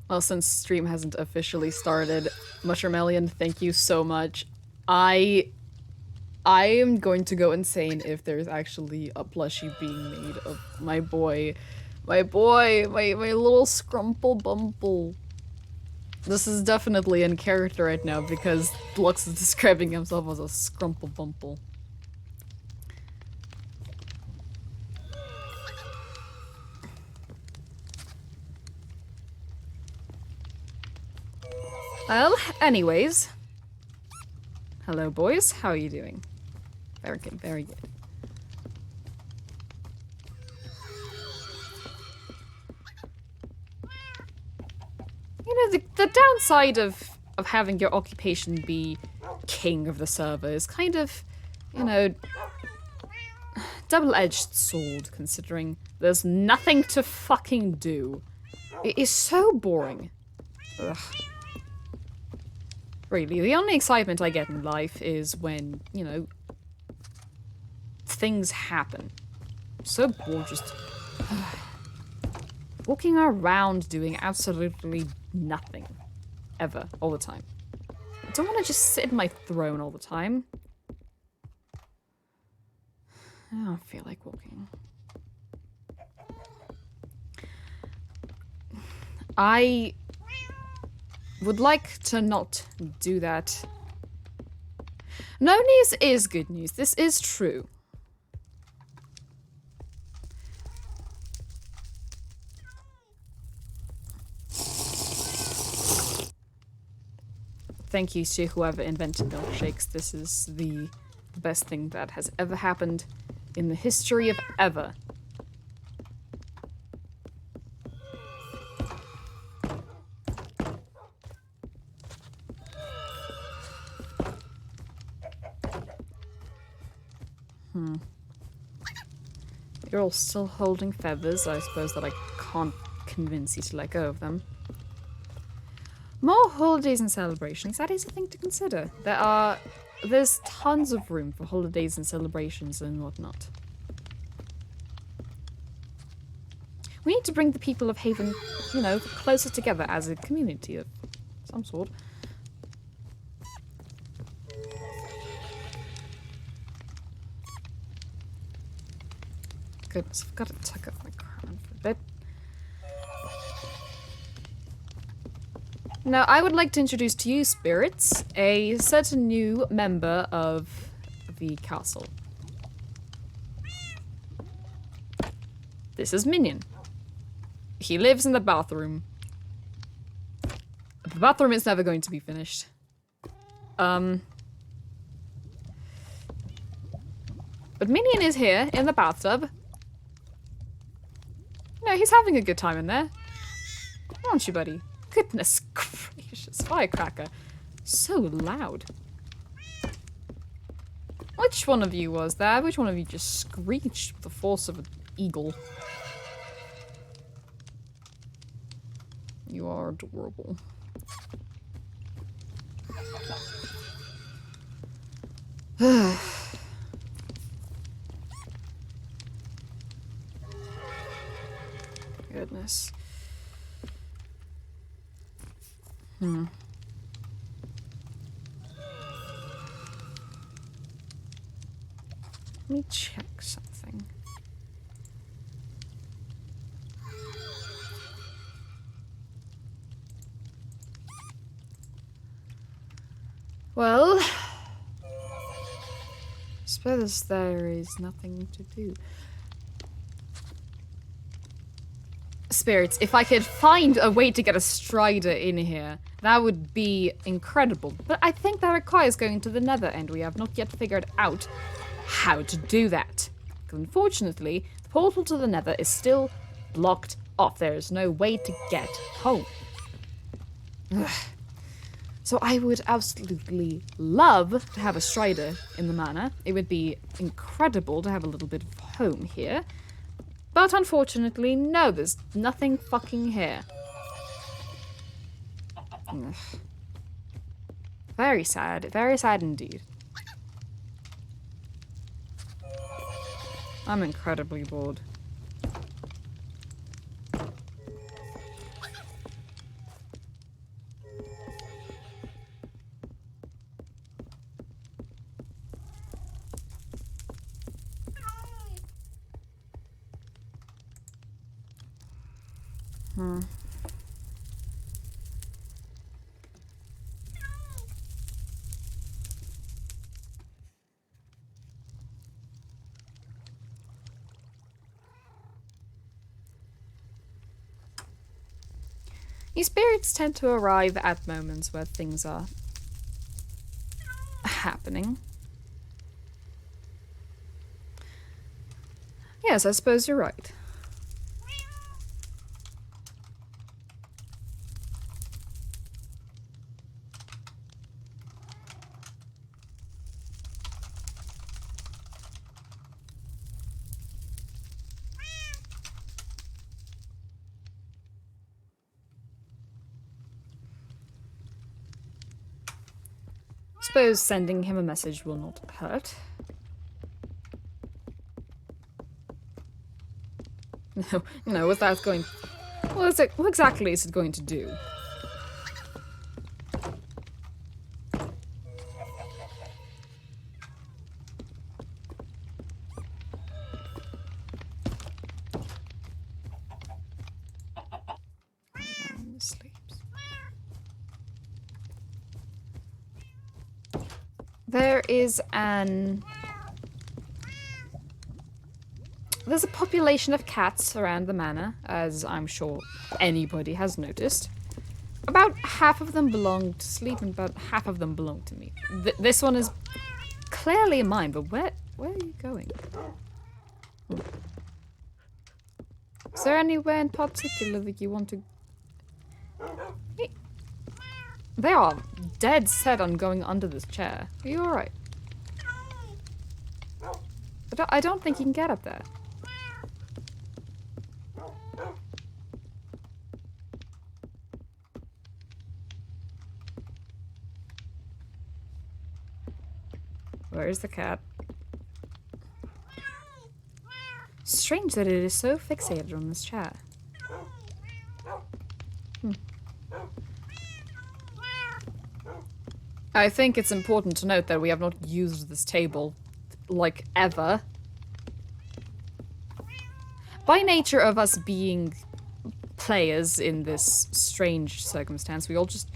Well, since stream hasn't officially started, Mushermellion, thank you so much. I am going to go insane if there's actually a plushie being made of my boy. My little scrumple bumple. This is definitely in character right now because Lux is describing himself as a scrumple bumple. Well, anyways. Hello, boys. How are you doing? Very good, very good. You know, the downside of having your occupation be king of the server is kind of, you know, double-edged sword, considering there's nothing to fucking do. It is so boring. Ugh. Really, the only excitement I get in life is when, you know, things happen. I'm so bored just walking around doing absolutely nothing. Ever. All the time. I don't want to just sit in my throne all the time. I don't feel like walking. I would like to not do that. No news is good news. This is true. Thank you to whoever invented milkshakes. This is the best thing that has ever happened in the history of ever. You're all still holding feathers. I suppose that I can't convince you to let go of them. More holidays and celebrations. That is a thing to consider. There's tons of room for holidays and celebrations and whatnot. We need to bring the people of Haven, you know, closer together as a community of some sort. Goodness, I've got to tuck up my crown for a bit. Now, I would like to introduce to you, spirits, a certain new member of the castle. This is Minion. He lives in the bathroom. The bathroom is never going to be finished. But Minion is here in the bathtub. No, he's having a good time in there. Aren't you, buddy? Goodness gracious, firecracker. So loud. Which one of you was that? Which one of you just screeched with the force of an eagle? You are adorable. Goodness. Let me check something. Well, suppose there is nothing to do. Spirits, if I could find a way to get a Strider in here, that would be incredible. But I think that requires going to the Nether, and we have not yet figured out how to do that. Unfortunately, the portal to the Nether is still blocked off. There is no way to get home. Ugh. So I would absolutely love to have a Strider in the manor. It would be incredible to have a little bit of home here. But unfortunately, no, there's nothing fucking here. Ugh. Very sad indeed. I'm incredibly bored. These spirits tend to arrive at moments where things are happening. Yes, I suppose you're right. Suppose sending him a message will not hurt. No, what's that going... What exactly is it going to do? Sleeps. There is an... There's a population of cats around the manor, as I'm sure anybody has noticed. About half of them belong to Sleep, and about half of them belong to me. This one is clearly mine, but where are you going? Is there anywhere in particular that you want to... They are dead set on going under this chair. Are you alright? I don't think you can get up there. Where is the cat? Strange that it is so fixated on this chair. I think it's important to note that we have not used this table, like, ever. By nature of us being players in this strange circumstance, we all just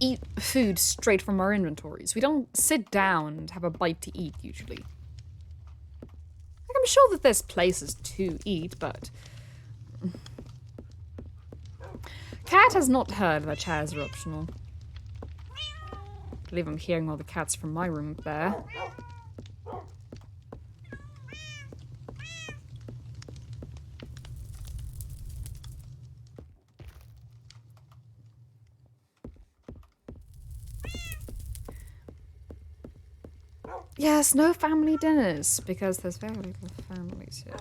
eat food straight from our inventories. We don't sit down and have a bite to eat, usually. Like, I'm sure that there's places to eat, but... Cat has not heard that chairs are optional. I believe I'm hearing all the cats from my room up there. Yes, no family dinners, because there's very little families here.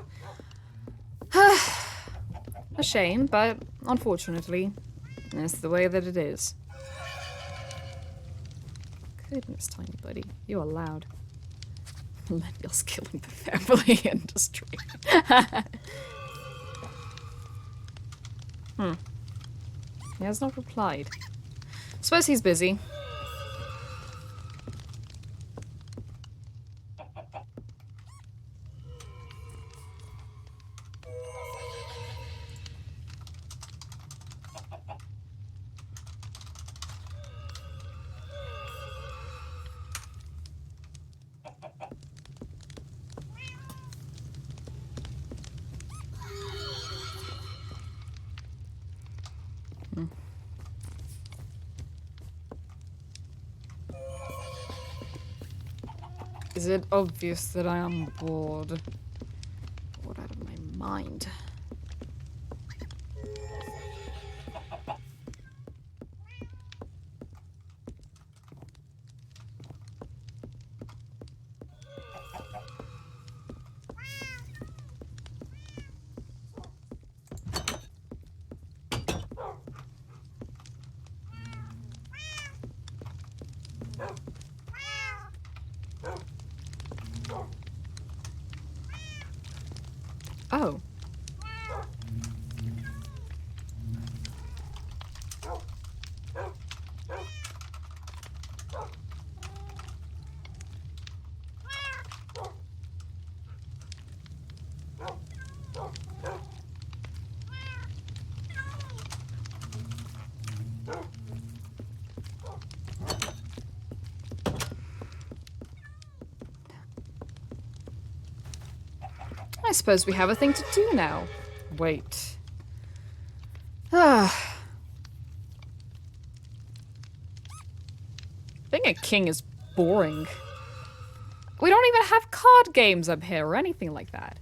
A shame, but unfortunately, it's the way that it is. Goodness, tiny buddy, you are loud. Millennials killing the family industry. He has not replied. Suppose he's busy. Is it obvious that I am bored? Bored out of my mind. Oh. suppose we have a thing to do now. Wait. Being a king is boring. We don't even have card games up here or anything like that.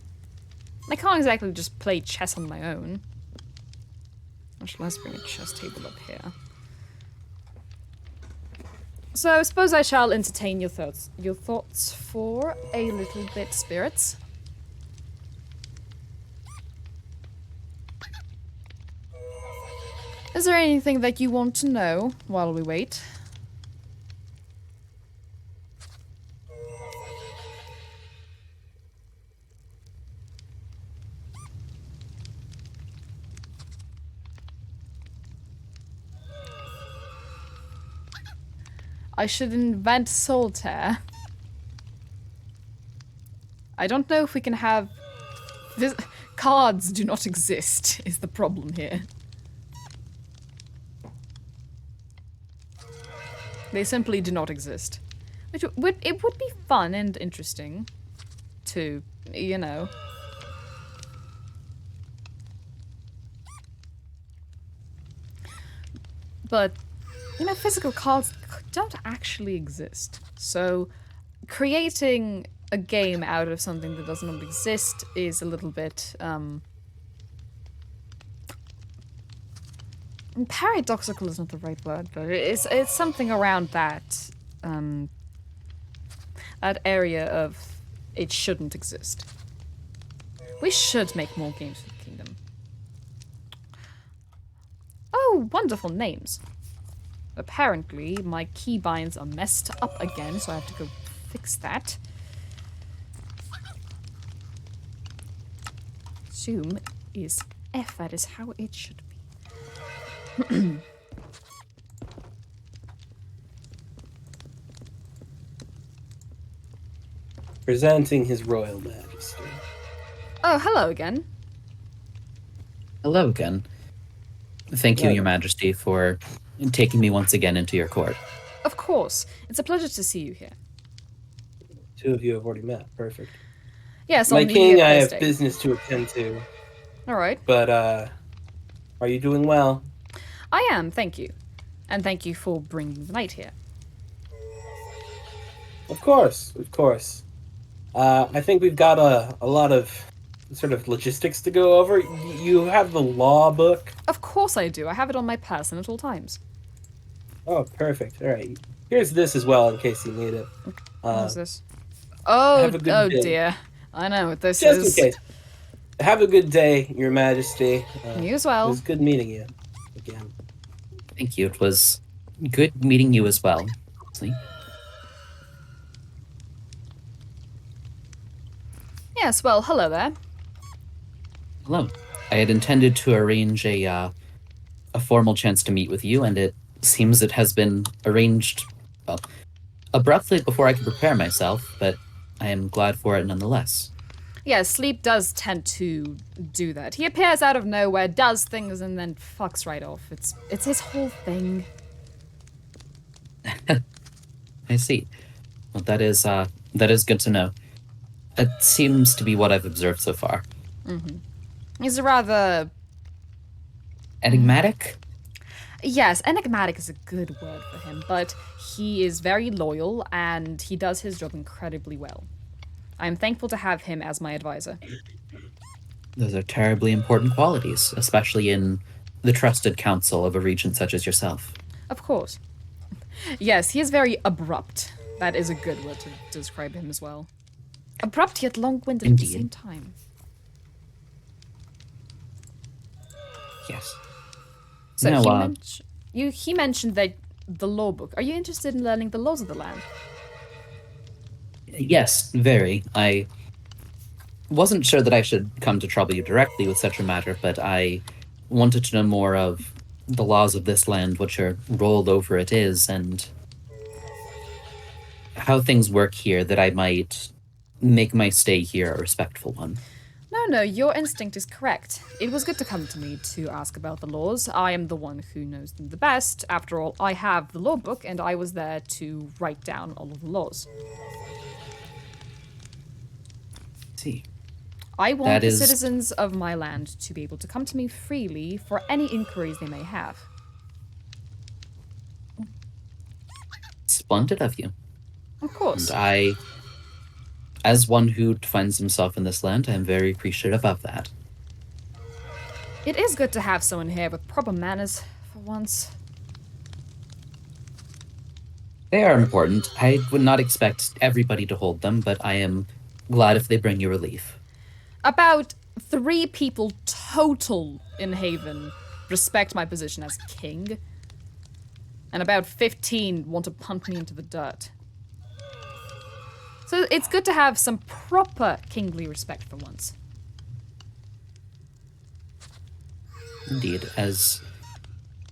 I can't exactly just play chess on my own. Actually, let's bring a chess table up here. So I suppose I shall entertain your thoughts for a little bit, spirits. Is there anything that you want to know while we wait? I should invent solitaire. I don't know if we can have... Cards do not exist, is the problem here. They simply do not exist. Which it would be fun and interesting to, you know... But, you know, physical cards don't actually exist. So, creating a game out of something that does not exist is a little bit, paradoxical is not the right word, but it's something around that, that area of it shouldn't exist. We should make more games for the kingdom. Oh, wonderful names. Apparently, my keybinds are messed up again, so I have to go fix that. Zoom is F, that is how it should be. Presenting His Royal Majesty. Oh, hello again. Hello again. Thank you, Your Majesty, for taking me once again into your court. Of course. It's a pleasure to see you here. Two of you have already met. Perfect. Yes, My on New king, Year I have Thursday. business to attend to. Alright. But, are you doing well? I am, thank you. And thank you for bringing the knight here. Of course, of course. I think we've got a lot of sort of logistics to go over. You have the law book? Of course I do. I have it on my person at all times. Oh, perfect. All right. Here's this as well in case you need it. What's this? Oh, have a good oh day. dear. I know what this is. Just in case. Have a good day, Your Majesty. You as It well. was good meeting you again. Thank you. It was good meeting you as well. See? Yes, well, hello there. Hello. I had intended to arrange a formal chance to meet with you, and it seems it has been arranged, well, abruptly before I could prepare myself, but I am glad for it nonetheless. Yeah, Sleep does tend to do that. He appears out of nowhere, does things, and then fucks right off. It's his whole thing. I see. Well, that is good to know. It seems to be what I've observed so far. Mm-hmm. He's a rather... Enigmatic? Yes, enigmatic is a good word for him, but he is very loyal, and he does his job incredibly well. I am thankful to have him as my advisor. Those are terribly important qualities, especially in the trusted counsel of a regent such as yourself. Of course. Yes, he is very abrupt. That is a good word to describe him as well. Abrupt yet long-winded at the same time. Yes. So No, he mentioned that the law book. Are you interested in learning the laws of the land? Yes, very. I wasn't sure that I should come to trouble you directly with such a matter, but I wanted to know more of the laws of this land, what your role over it is, and how things work here, that I might make my stay here a respectful one. No, your instinct is correct. It was good to come to me to ask about the laws. I am the one who knows them the best. After all, I have the law book, and I was there to write down all of the laws. See. I want That the is- citizens of my land to be able to come to me freely for any inquiries they may have. Splendid of you. Of course. And I, as one who finds himself in this land, I am very appreciative of that. It is good to have someone here with proper manners for once. They are important. I would not expect everybody to hold them, but I am glad if they bring you relief. About 3 people total in Haven respect my position as king. And about 15 want to punt me into the dirt. So it's good to have some proper kingly respect for once. Indeed, as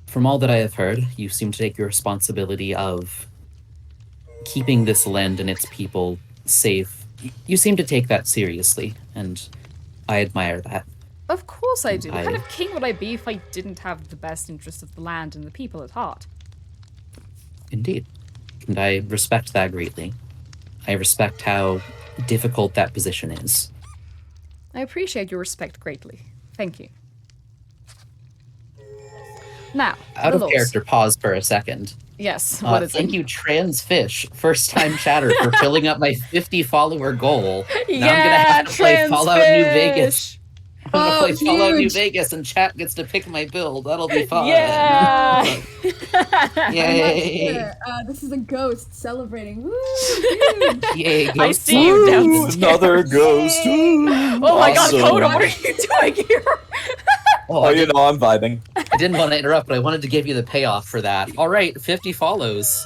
from all that I have heard, you seem to take your responsibility of keeping this land and its people safe. You seem to take that seriously, and I admire that. Of course I do. What kind I- of king would I be if I didn't have the best interest of the land and the people at heart? Indeed. And I respect that greatly. I respect how difficult that position is. I appreciate your respect greatly. Thank you. Now, Out the of laws. character, pause for a second. Yes, what is Thank it? you, Trans Fish, first time chatter, for filling up my 50 follower goal. Now I'm gonna have to play Fallout New Vegas. I'm gonna play Fallout New huge. Vegas and chat gets to pick my build. That'll be fun. Yeah! Yay! Here, this is a ghost celebrating. Woo! Huge. Yay, I ghost see you downstairs. Another ghost. Oh my god, Awesome. Coda, what are you doing here? Oh, Oh, I you know, I'm vibing. didn't want to interrupt, but I wanted to give you the payoff for that. All right, 50 follows.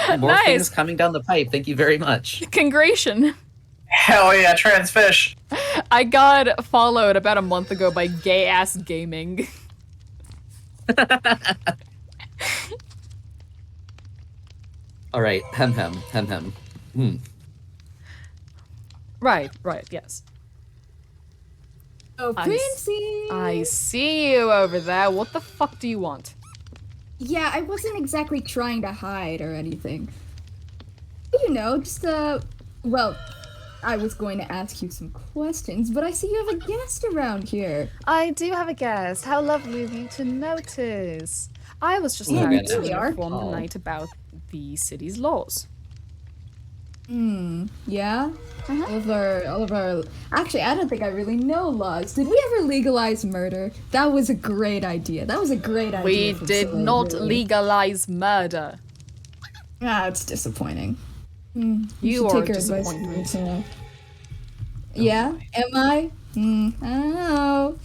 More Nice. things coming down the pipe. Thank you very much. Congration. Hell yeah, trans fish. I got followed about a month ago by Gay Ass Gaming. All right, hem hem, hem hem. Right, yes. Oh, I s- Princey! I see you over there. What the fuck do you want? Yeah, I wasn't exactly trying to hide or anything. You know, just, well, I was going to ask you some questions, but I see you have a guest around here. I do have a guest. How lovely of you to notice. I was just Yeah, here we to really are. inform the night about the city's laws. Yeah? All of our... Actually, I don't think I really know laws. Did we ever legalize murder? That was a great idea. That was a great idea. We from did Slade, not really. legalize murder. Ah, it's disappointing. You should are take a her advice disappointment. from me, yeah? Am I? I don't know.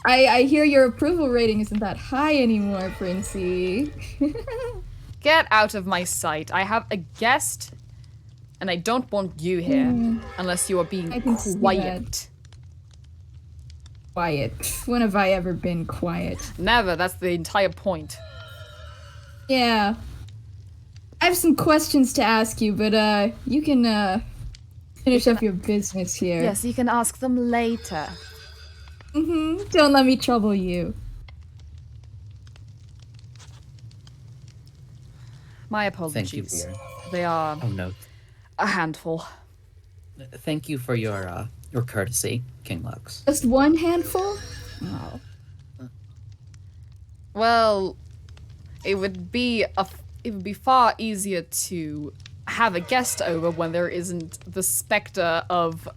I hear your approval rating isn't that high anymore, Princey. Get out of my sight. I have a guest, and I don't want you here unless you are being I can see quiet. Quiet. When have I ever been quiet? Never. That's the entire point. Yeah. I have some questions to ask you, but you can finish up your business here. Yes, you can ask them later. Don't let me trouble you. My Thank you apologies. for your... They are Oh no. a handful. Thank you for your courtesy, King Lux. Just one handful? Oh. Well, it would be far easier to have a guest over when there isn't the specter of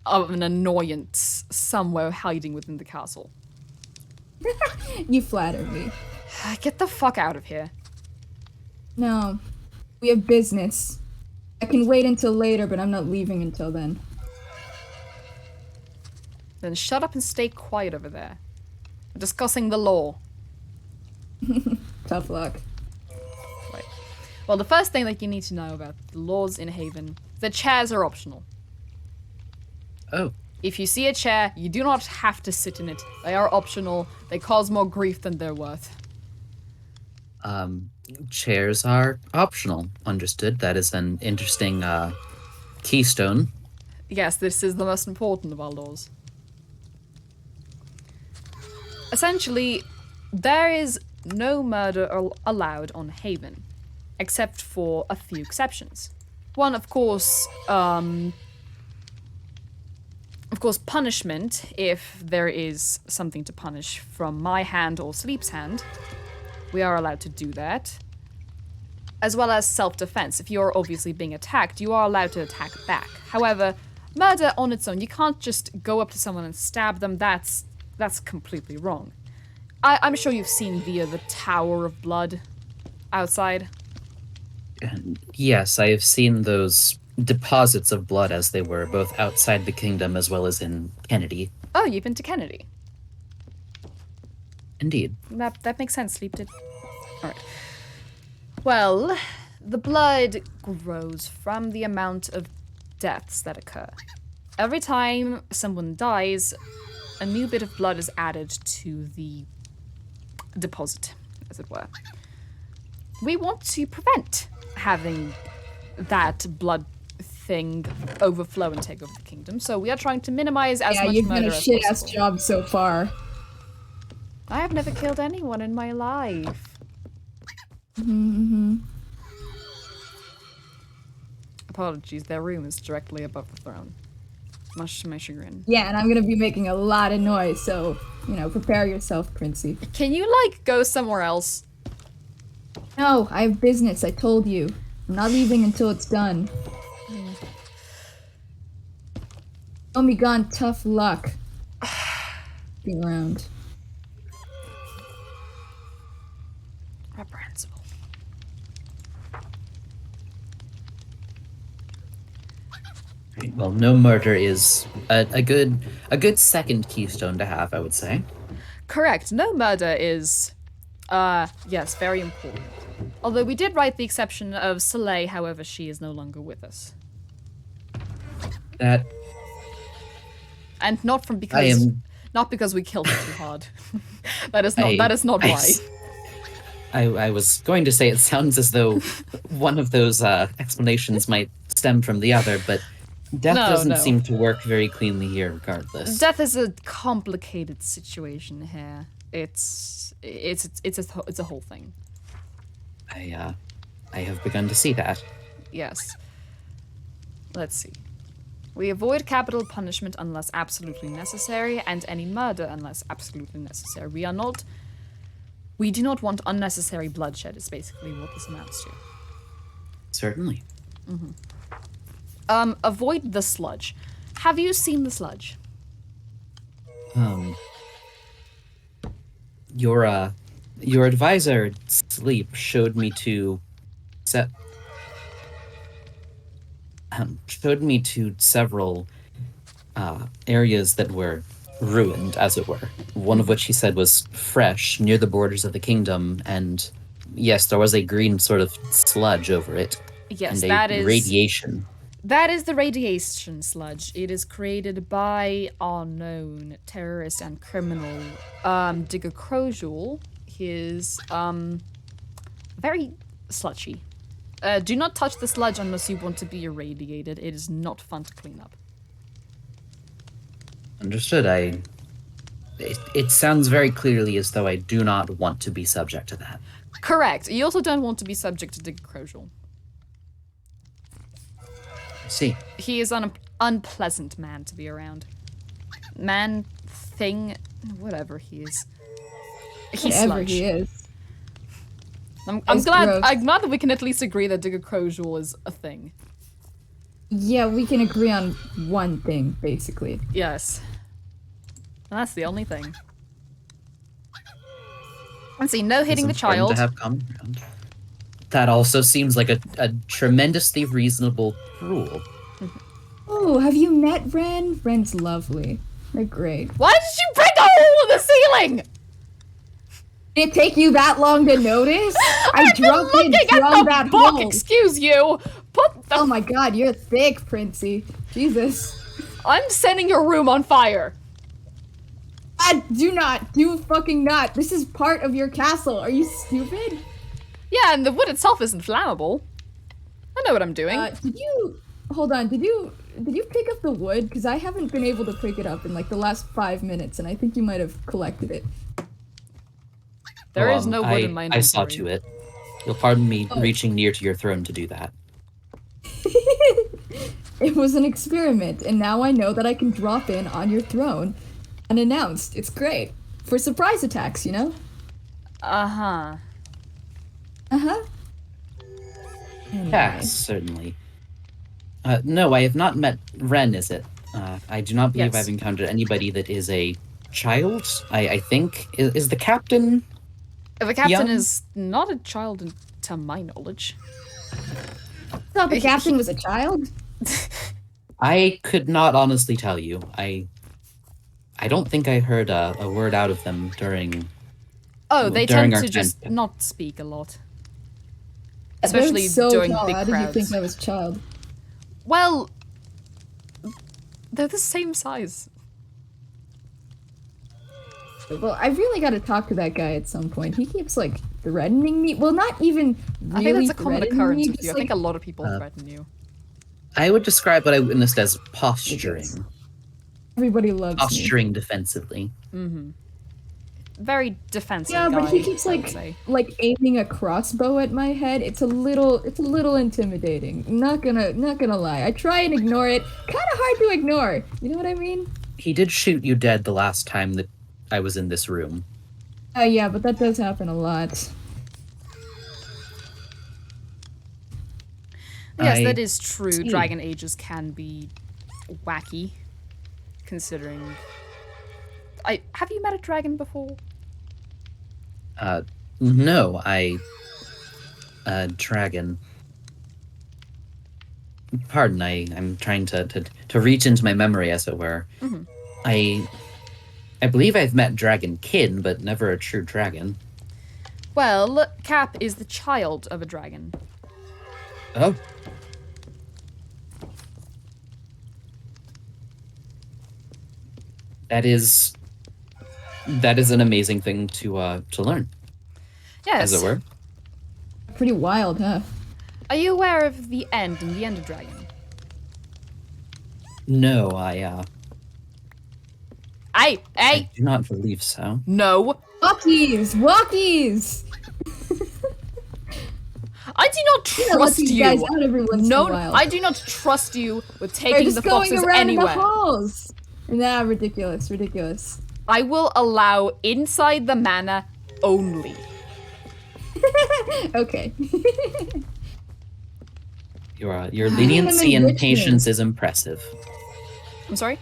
an annoyance somewhere hiding within the castle. You flatter me. Get the fuck out of here. No. We have business. I can wait until later, but I'm not leaving until then. Then shut up and stay quiet over there. We're discussing the law. Tough luck. Right. Well, the first thing that you need to know about the laws in Haven, the chairs are optional. Oh, If you see a chair, you do not have to sit in it. They are optional. They cause more grief than they're worth. chairs are optional. Understood. That is an interesting keystone. Yes, this is the most important of our laws. Essentially, there is no murder allowed on Haven, except for a few exceptions. One, of course, Of course, punishment, if there is something to punish from my hand or Sleep's hand, we are allowed to do that. As well as self-defense. If you're obviously being attacked, you are allowed to attack back. However, murder on its own, you can't just go up to someone and stab them. That's completely wrong. I'm sure you've seen the Tower of Blood outside. Yes, I have seen those deposits of blood as they were, both outside the kingdom as well as in Kennedy. Oh, you've been to Kennedy. Indeed. That makes sense, Sleep did. Alright. Well, the blood grows from the amount of deaths that occur. Every time someone dies, a new bit of blood is added to the deposit, as it were. We want to prevent having that blood thing overflow and take over the kingdom, so we are trying to minimize as much you've murder done a as shit-ass possible. job so far. I have never killed anyone in my life. Apologies, their room is directly above the throne. Much to my chagrin. Yeah, and I'm gonna be making a lot of noise, so, prepare yourself, Princey. Can you, go somewhere else? No, I have business, I told you. I'm not leaving until it's done. Don't be gone, tough luck. Be around. Reprehensible. Well, no murder is a good second keystone to have, I would say. Correct. No murder is, yes, very important. Although we did write the exception of Soleil, however, she is no longer with us. That And not from I because am. not because we killed her too hard. that is not I why. s- I was going to say it sounds as though one of those explanations might stem from the other, but death No, doesn't no. seem to work very cleanly here, regardless. Death is a complicated situation here. It's a whole thing. I have begun to see that. Yes. Let's see. We avoid capital punishment unless absolutely necessary, and any murder unless absolutely necessary. We do not want unnecessary bloodshed, is basically what this amounts to. Certainly. Avoid the sludge. Have you seen the sludge? Your advisor, Sleep, showed me to several areas that were ruined, as it were. One of which he said was fresh, near the borders of the kingdom, and yes, there was a green sort of sludge over it. Yes, and that a is radiation. That is the radiation sludge. It is created by our known terrorist and criminal, Digger Crojul. He is, very sludgy. Do not touch the sludge unless you want to be irradiated. It is not fun to clean up. Understood. It sounds very clearly as though I do not want to be subject to that. Correct. You also don't want to be subject to Digger Crojul. I see. He is an unpleasant man to be around. Man, thing, whatever he is. He's Whatever sludge. he is. I'm It's glad. gross. I'm glad that we can at least agree that Digger Crojul is a thing. Yeah, we can agree on one thing, basically. Yes. And that's the only thing. Let's see. No hitting the It's important child. to have common ground. That also seems like a tremendously reasonable rule. Oh, have you met Ren? Ren's lovely. They're great. Why did you break a hole in the ceiling? Did it take you that long to notice? I I've been dropped looking it at from the that book. hole. Excuse you. Put the. Oh my god, you're thick, Princey. Jesus. I'm setting your room on fire. God, do fucking not. This is part of your castle. Are you stupid? Yeah, and the wood itself isn't flammable. I know what I'm doing. Hold on, did you pick up the wood? Because I haven't been able to pick it up in like the last 5 minutes, and I think you might have collected it. There is no wood in my inventory. I saw to it. You'll pardon me reaching near to your throne to do that. It was an experiment, and now I know that I can drop in on your throne unannounced. It's great. For surprise attacks, you know? Uh-huh. Uh-huh. Anyway. Yes, certainly. No, I have not met Ren, is it? I do not believe Yes. I've encountered anybody that is a child. I think. Is the captain? The captain Young? is not a child, to my knowledge. Thought the captain was a child? I could not honestly tell you. I don't think I heard a word out of them during. Oh, they During tend our to just time. not speak a lot. They're Especially so during tall. big How did you crowds. think I was a child? Well, they're the same size. Well, I really gotta talk to that guy at some point. He keeps, like, threatening me. Well, not even really I think that's a common threatening occurrence me, with just, you. I think a lot of people threaten you. I would describe what I witnessed as posturing. everybody loves me. Posturing defensively. Very defensive Yeah, guy, but he keeps I would say. like aiming a crossbow at my head. It's a little intimidating. Not gonna lie. I try and ignore it. Kind of hard to ignore. You know what I mean? He did shoot you dead the last time that I was in this room. Yeah, but that does happen a lot. Yes, I that is true. see. Dragon Ages can be wacky, considering. Have you met a dragon before? No, dragon. Pardon, I'm trying to reach into my memory, as it were. Mhm. I believe I've met dragonkin, but never a true dragon. Well, Cap is the child of a dragon. Oh. That is an amazing thing to learn, Yes. as it were. Pretty wild, huh? Are you aware of the End and the Ender Dragon? No, I Hey! do not believe so. No! Walkies! I do not You know, let trust these you! guys out every once No, in a while. I do not trust you with They're taking just the going foxes around in the anywhere. halls. Nah, ridiculous. I will allow inside the manor only. Okay. Your leniency and patience is impressive. I'm sorry?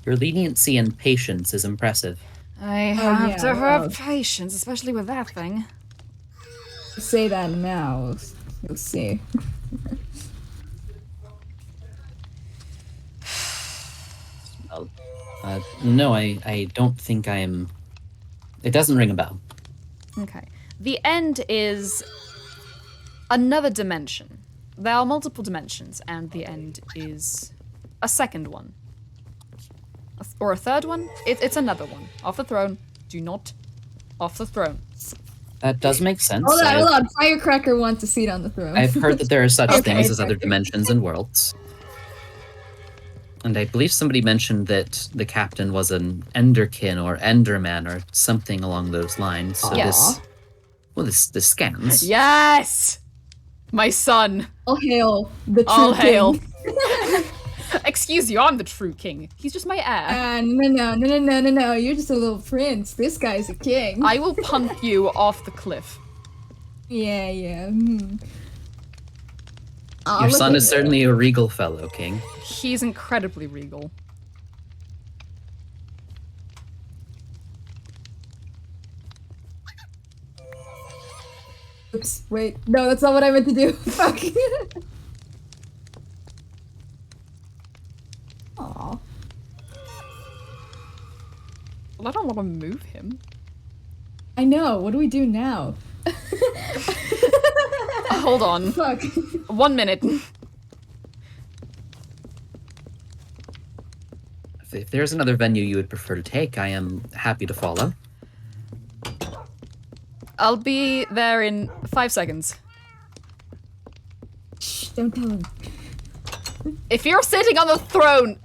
Your leniency and patience is impressive. I have yeah, to have well. patience, especially with that thing. Say that now. You'll see. No, I don't think I am. It doesn't ring a bell. Okay. The End is another dimension. There are multiple dimensions, and the End is a second one. Or a third one? It's another one. Off the throne. Do not. Off the throne. That does make sense. Hold on. Firecracker wants a seat on the throne. I've heard that there are such Okay, things as other okay. dimensions and worlds. And I believe somebody mentioned that the captain was an Enderkin or Enderman or something along those lines. So Yes. this scans. Yes! My son. All hail the true All king. hail. Excuse you, I'm the true king. He's just my heir. No. You're just a little prince. This guy's a king. I will punt you off the cliff. Yeah. Aw, Your look son at is that. certainly a regal fellow, King. He's incredibly regal. Oops, wait. No, that's not what I meant to do. Fuck. Aw. Well, I don't want to move him. I know. What do we do now? Hold on. Fuck. 1 minute. If there's another venue you would prefer to take, I am happy to follow. I'll be there in 5 seconds. Shh, don't tell him. If you're sitting on the throne,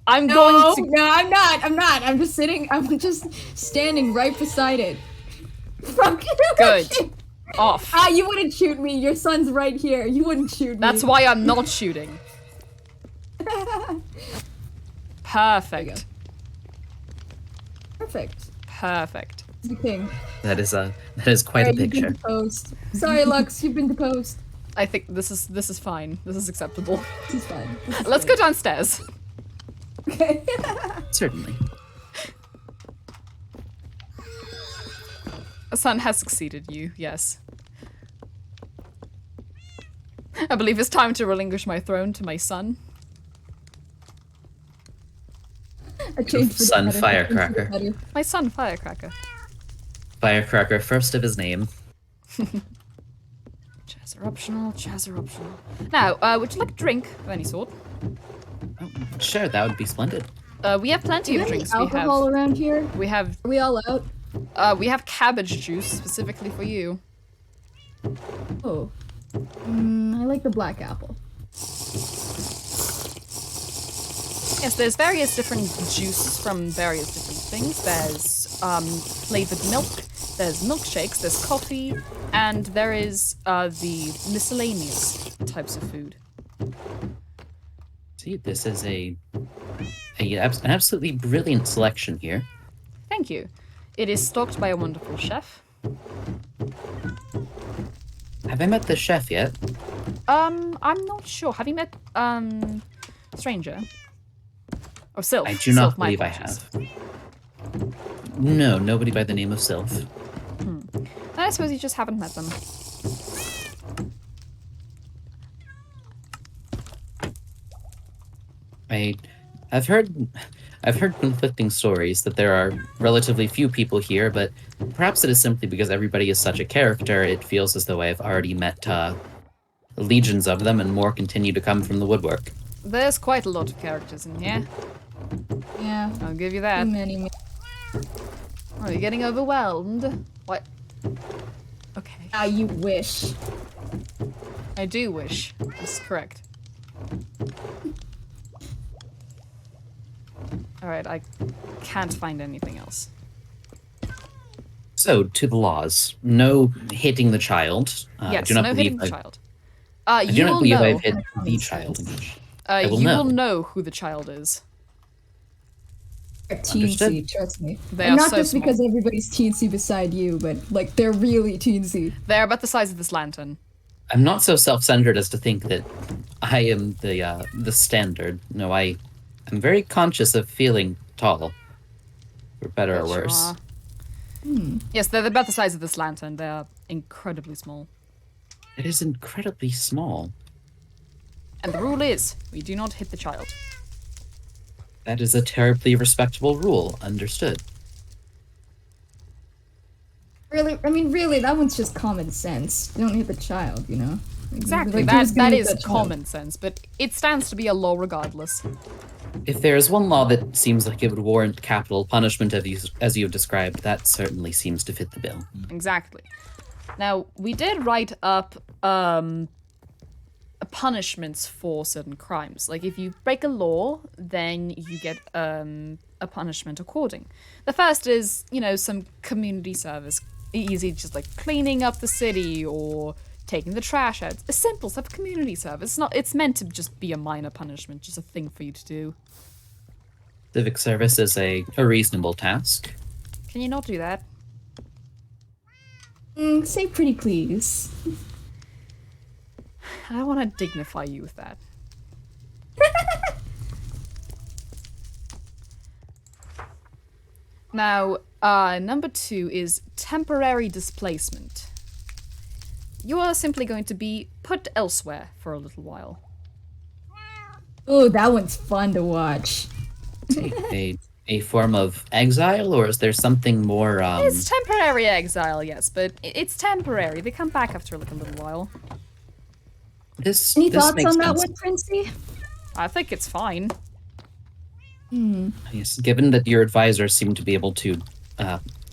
I'm No, going to. no, I'm not. I'm just sitting. I'm just standing right beside it. Fuck. Good. Off. You wouldn't shoot me. Your son's right here. You wouldn't shoot me. That's why I'm not shooting. Perfect. Perfect. Perfect. The king. That is quite a Alright, you've picture. been deposed. Sorry, Lux, you've been deposed. I think this is fine. This is acceptable. This is fine. This is Let's go good. downstairs. Okay. Certainly. A son has succeeded you, yes. I believe it's time to relinquish my throne to my son. I changed for the Son better. Firecracker. For the better. My son, Firecracker. Firecracker, first of his name. Chairs are optional, chairs are optional. Now, would you like a drink of any sort? Oh, sure, that would be splendid. We have plenty Do you of have any drinks. alcohol around here? We have Are we all out? we have cabbage juice specifically for you. Oh. I like the black apple. Yes, there's various different juices from various different things. There's flavored milk, there's milkshakes, there's coffee, and there is the miscellaneous types of food. See, this is an absolutely brilliant selection here. Thank you. It is stocked by a wonderful chef. Have I met the chef yet? I'm not sure. Have you met Stranger? Or Sylph? I do not Sylph, my believe I apologies. have. No, nobody by the name of Sylph. Then I suppose you just haven't met them. I've heard conflicting stories that there are relatively few people here, but perhaps it is simply because everybody is such a character, it feels as though I've already met legions of them and more continue to come from the woodwork. There's quite a lot of characters in here. Yeah. I'll give you Too that. many. Are you getting overwhelmed? What? Okay. Ah, you wish. I do wish. This is correct. Alright, I can't find anything else. So, to the laws. No hitting the child. Yes, I do not no believe hitting the I've- child. I You do not will believe know. I've hit the child. I will You know. will know who the child is. They're teensy, Understood. trust me. They and are not so just small. because everybody's teensy beside you, but like they're really teensy. They're about the size of this lantern. I'm not so self-centered as to think that I am the standard. No, I'm very conscious of feeling tall, for better or But you worse. are. Yes, they're about the size of this lantern. They are incredibly small. It is incredibly small. And the rule is, we do not hit the child. That is a terribly respectable rule. Understood. Really, I mean, really, that one's just common sense. Don't hit the child, you know. Exactly, Like, who's gonna that hit is child? common sense, but it stands to be a law regardless. If there is one law that seems like it would warrant capital punishment as you have described, that certainly seems to fit the bill. Exactly. Now, we did write up punishments for certain crimes. Like, if you break a law, then you get a punishment according. The first is, you know, some community service. Easy, just like cleaning up the city or taking the trash out. A simple stuff, community service. It's meant to just be a minor punishment, just a thing for you to do. Civic service is a reasonable task. Can you not do that? Say pretty please. I don't want to dignify you with that. Now, number 2 is temporary displacement. You are simply going to be put elsewhere for a little while. Oh, that one's fun to watch. a form of exile, or is there something more? It's temporary exile, yes, but it's temporary. They come back after like a little while. This Any this thoughts makes on that sense. one, Princey? I think it's fine. Yes, given that your advisors seem to be able to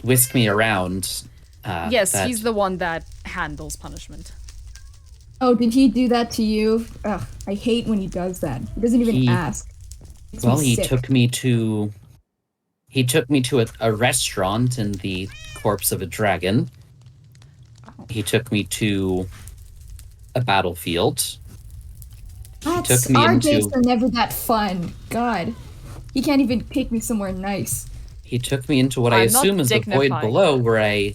whisk me around. Yes, that- he's the one that handles punishment. Oh, did he do that to you? Ugh, I hate when he does that. He doesn't even He- ask. Makes Well, me he sick. took me to a restaurant in the corpse of a dragon. Oh. He took me to a battlefield. That's, took me our into- days are never that fun. God. He can't even take me somewhere nice. He took me into what I I'm not assume is the void dignifying below, that. where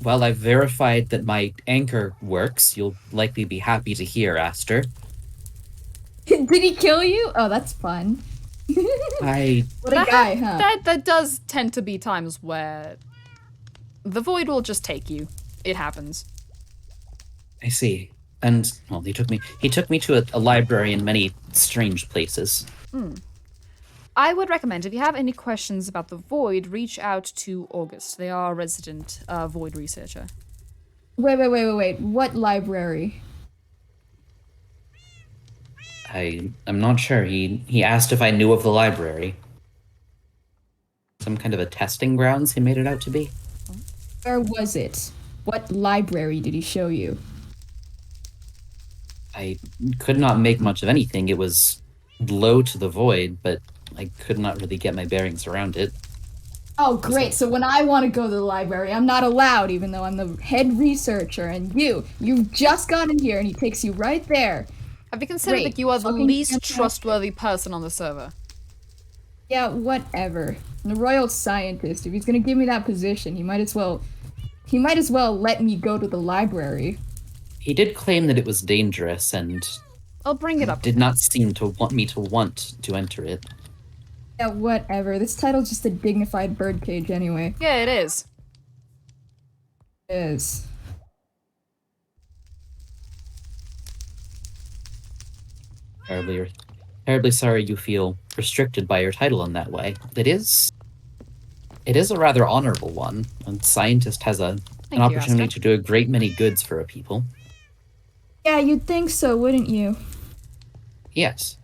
well, I've verified that my anchor works. You'll likely be happy to hear, Aster. Did he kill you? Oh, that's fun. I What a guy, huh? That does tend to be times where the void will just take you. It happens. see. And, well, he took me to a library in many strange places. I would recommend, if you have any questions about the void, reach out to August. They are a resident void researcher. Wait. What library? I'm not sure. He asked if I knew of the library. Some kind of a testing grounds he made it out to be. Where was it? What library did he show you? I could not make much of anything. It was low to the void, but I could not really get my bearings around it. Oh, great. So when I want to go to the library, I'm not allowed, even though I'm the head researcher, and you've just got in here, and he takes you right there. Have you considered Great. that you are the Fucking least fantastic. trustworthy person on the server? Yeah, whatever. I'm the royal scientist. If he's gonna give me that position, he might as well let me go to the library. He did claim that it was dangerous and I'll bring it up. did not seem to want me to enter it. Yeah, whatever. This title's just a dignified birdcage anyway. Yeah, it is. It is. Terribly sorry you feel restricted by your title in that way. It is a rather honorable one. A scientist has an Thank you, opportunity Aster. to do a great many goods for a people. Yeah, you'd think so, wouldn't you? Yes.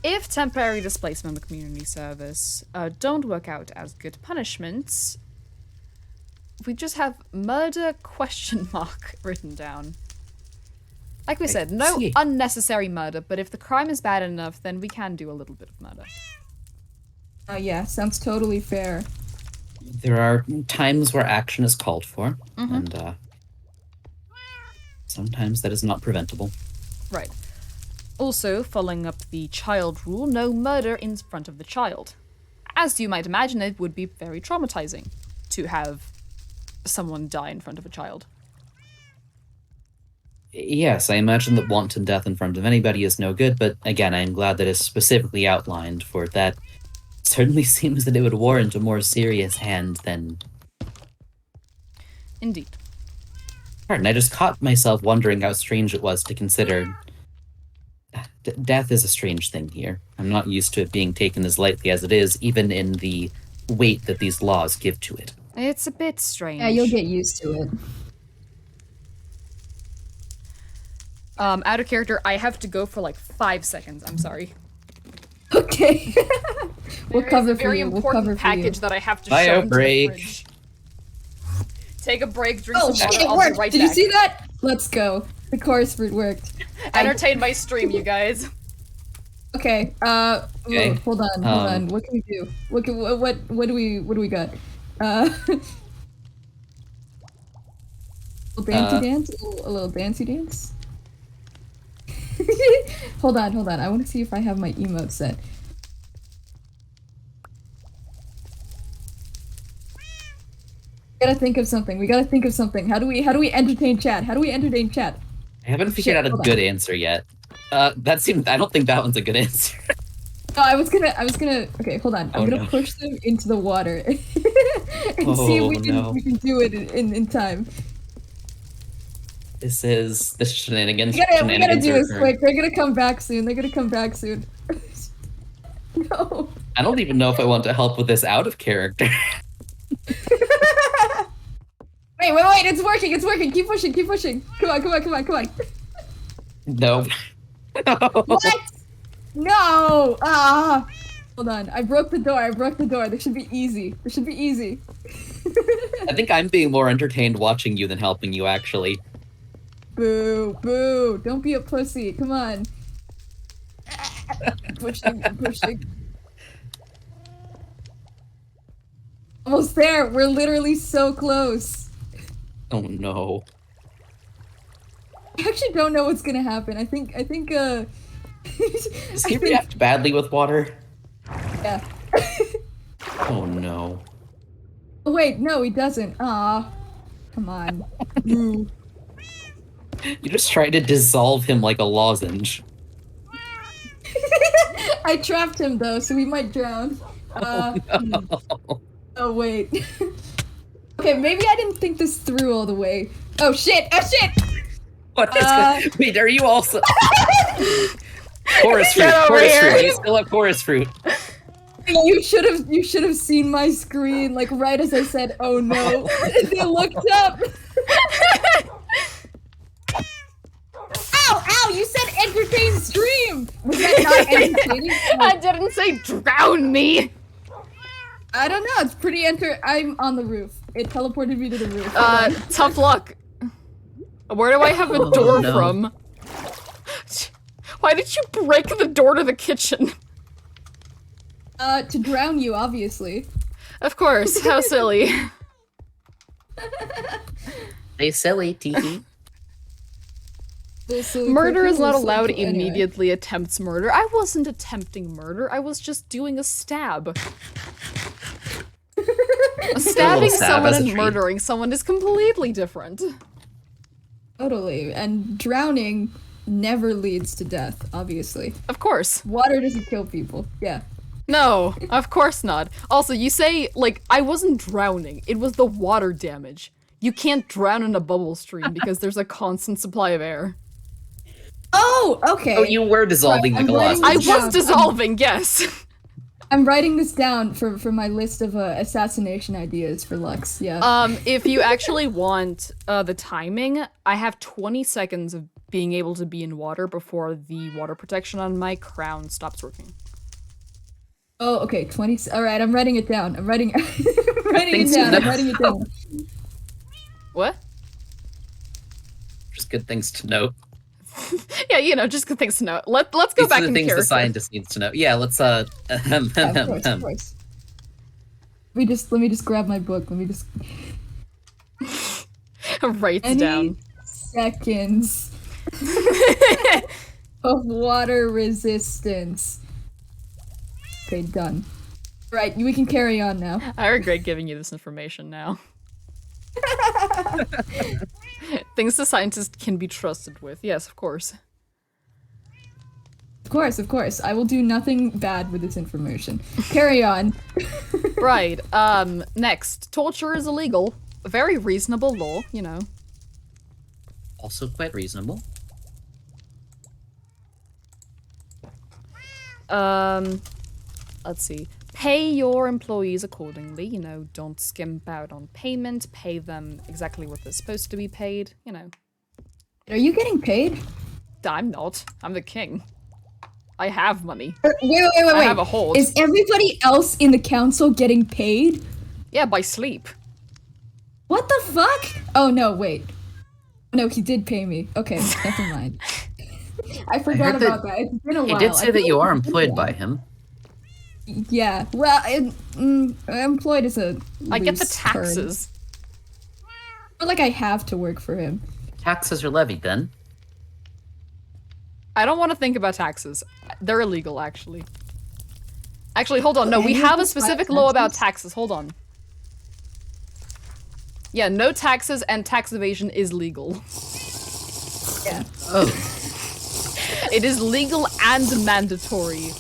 If temporary displacement of the community service don't work out as good punishments, we just have murder question mark written down. Like we said, no see. unnecessary murder, but if the crime is bad enough, then we can do a little bit of murder. Oh yeah, sounds totally fair. There are times where action is called for, and sometimes that is not preventable. Right. Also, following up the child rule, no murder in front of the child. As you might imagine, it would be very traumatizing to have someone die in front of a child. Yes, I imagine that wanton death in front of anybody is no good, but again, I am glad that it's specifically outlined, for that certainly seems that it would warrant a more serious hand than... Indeed. Pardon, I just caught myself wondering how strange it was to consider... Death is a strange thing here. I'm not used to it being taken as lightly as it is, even in the weight that these laws give to it. It's a bit strange. Yeah, you'll get used to it. Out of character, I have to go for like 5 seconds. I'm sorry. Okay. We'll There is cover a for very you. We'll important cover for you. package that I have to Bio shove into break. the fridge. Take a break, drink Oh some water, shit, it I'll worked! be right Did back. you see that? Let's go. The chorus route worked. Entertain my stream, you guys. Okay. Okay. Hold on. What can we do? What do we got? A little dancey dance? A little dancey dance? Hold on. I want to see if I have my emote set. We gotta think of something. How do we entertain chat? I haven't figured out a hold on. good answer yet. I don't think that one's a good answer. No, I was gonna. Okay, hold on. I'm Oh, gonna no. push them into the water and see if Oh, we can no. do it in time. This shenanigans. We gotta do shenanigans are this occurring. quick. They're gonna come back soon. No. I don't even know if I want to help with this out of character. Wait! It's working. Keep pushing. Come on. No. What? No! Ah! Hold on. I broke the door. This should be easy. I think I'm being more entertained watching you than helping you, actually. Boo. Don't be a pussy. Come on. Pushing. Almost there. We're literally so close. Oh no. I actually don't know what's gonna happen. I think Does he react badly with water? yeah. Oh no. Oh wait, no, he doesn't. Aw. Come on. Boo. You just tried to dissolve him like a lozenge. I trapped him though, so he might drown. Oh wait. Okay, maybe I didn't think this through all the way. Oh shit! Oh shit! What is good? Wait, are you also chorus fruit? Get over Chorus here. fruit. You still have chorus fruit. You should have seen my screen, like right as I said, "Oh no!" They looked up. Ow! Ow! You said entertain stream. Was that not entertaining? I didn't say drown me. I don't know. It's pretty I'm on the roof. It teleported me to the roof. Tough luck. Where do I have a door no. from? Why did you break the door to the kitchen? To drown you, obviously. Of course, how silly. Hey, silly, Tiki. Murder is not allowed immediately attempts murder. I wasn't attempting murder, I was just doing a stab. Stabbing stab someone as a and treat. murdering someone is completely different. Totally. And drowning never leads to death, obviously. Of course. Water doesn't kill people. Yeah. No, of course not. Also, you say, like, I wasn't drowning. It was the water damage. You can't drown in a bubble stream because there's a constant supply of air. Oh, okay. Oh, you were dissolving Right, like a I'm writing lozenge. I this down. was dissolving, yes. I'm writing this down for my list of assassination ideas for Lux. Yeah. If you actually want the timing, I have 20 seconds of being able to be in water before the water protection on my crown stops working. Oh, okay. 20. All right. I'm writing it down. I'm writing it down. I'm writing it down. What? Just good things to know. Yeah, you know, just good things to know. Let's go These back are the in things the character. scientist needs to know. Yeah, let's Yeah, of course, of course. Let me just grab my book. Let me just Writes any down. seconds of water resistance. Okay, done. Right, we can carry on now. I regret giving you this information now. Things the scientist can be trusted with. Yes, of course. Of course. I will do nothing bad with this information. Carry on. Right. Next. Torture is illegal. A very reasonable law, you know. also quite reasonable. Let's see. Pay your employees accordingly, you know, don't skimp out on payment, pay them exactly what they're supposed to be paid, you know. Are you getting paid? I'm not. I'm the king. I have money. Wait. I have a hold. Is everybody else in the council getting paid? Yeah, by sleep. What the fuck? Oh no, wait. No, he did pay me. Okay, never mind. I forgot heard about that. It's been a He while. did say I that feel you like are it's been employed a by while. him. Yeah, well, employed is a I get the loose term. taxes. I feel like I have to work for him. Taxes are levied then. I don't want to think about taxes. They're illegal, actually. Actually, hold on. No, we Any have of a the specific five law about taxes? taxes. Hold on. Yeah, no taxes and tax evasion is legal. Yeah. Oh, It is legal and mandatory.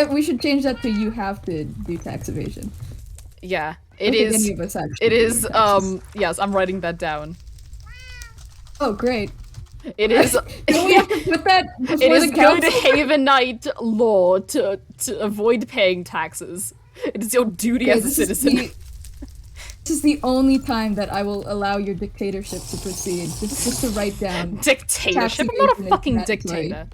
We should change that to you have to do tax evasion. Yeah, I it don't think is. Any of us actually It do is. taxes. Yes, I'm writing that down. Oh, great. It is. Don't we have to put that before It is the good council? Havenite law to avoid paying taxes. It is your duty Yeah, as a this is citizen. This is the only time that I will allow your dictatorship to proceed. Just to write down. Dictatorship? Tax I'm not a evasion is fucking mandatory. dictator.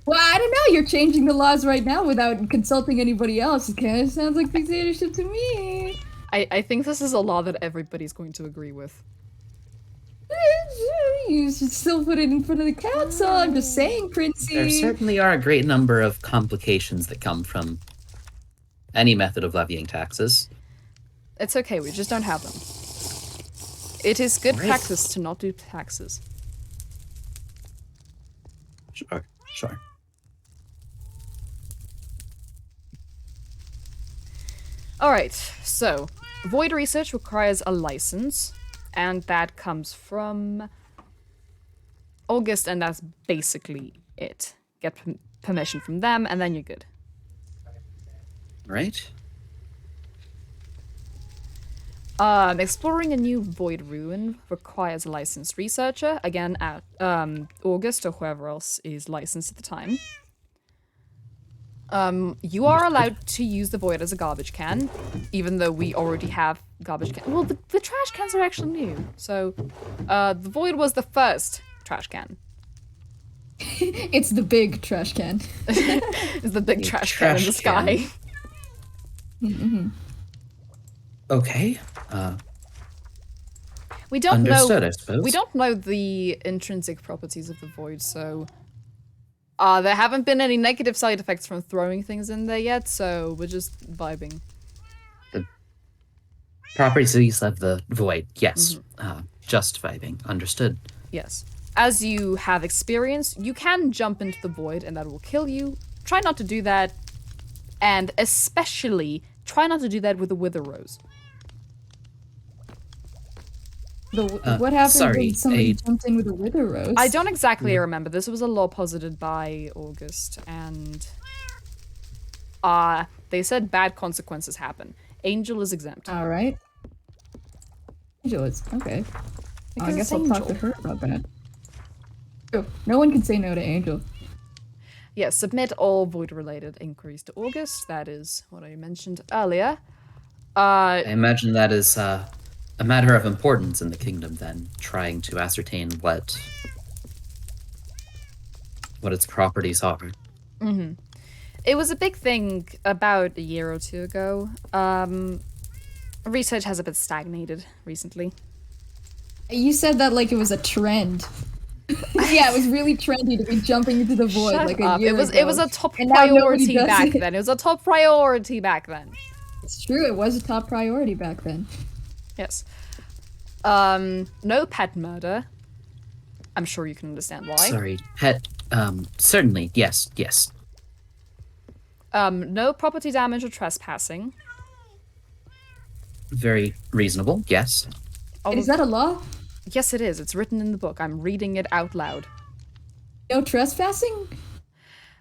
Well, I don't know. You're changing the laws right now without consulting anybody else. It kind of sounds like dictatorship to me. I think this is a law that everybody's going to agree with. You should still put it in front of the council. I'm just saying, Princey. there certainly are a great number of complications that come from any method of levying taxes. It's okay, we just don't have them. It is good Alright. practice to not do taxes. Sure. Alright, so void research requires a license, and that comes from August, and that's basically it. Get permission from them, and then you're good. Right. Exploring a new void ruin requires a licensed researcher, again at August or whoever else is licensed at the time. You are allowed to use the void as a garbage can, even though we already have garbage can. Well, the trash cans are actually new, so the void was the first trash can. It's the big trash can. It's the big trash can in the trash sky. Okay. We don't Understood, know. I suppose. We don't know the intrinsic properties of the void, so there haven't been any negative side effects from throwing things in there yet. So we're just vibing. Properties of the void. Yes. Just vibing. Understood. Yes. As you have experience, you can jump into the void, and that will kill you. Try not to do that, and especially try not to do that with a wither rose. What happened sorry, when somebody jumped in with a wither rose? I don't exactly remember. This was a law posited by August, and they said bad consequences happen. Angel is exempt. Alright. Angel is, okay. I Because guess it's I'll talk to Angel. her about that. Oh, no one can say no to Angel. Yes, submit all void-related inquiries to August. That is what I mentioned earlier. I imagine that is a matter of importance in the kingdom, then, trying to ascertain what its properties are. It was a big thing about a year or two ago. Research has a bit stagnated recently. You said that like it was a trend. Yeah, it was really trendy to be jumping into the void Shut like a up. year It ago. was a top And now nobody priority does back it. then. It was a top priority back then. It's true, it was a top priority back then. Yes. No pet murder. I'm sure you can understand why. Sorry, pet. Certainly, yes. No property damage or trespassing. Very reasonable, yes. Is that a law? Yes, it is. It's written in the book. I'm reading it out loud. No trespassing?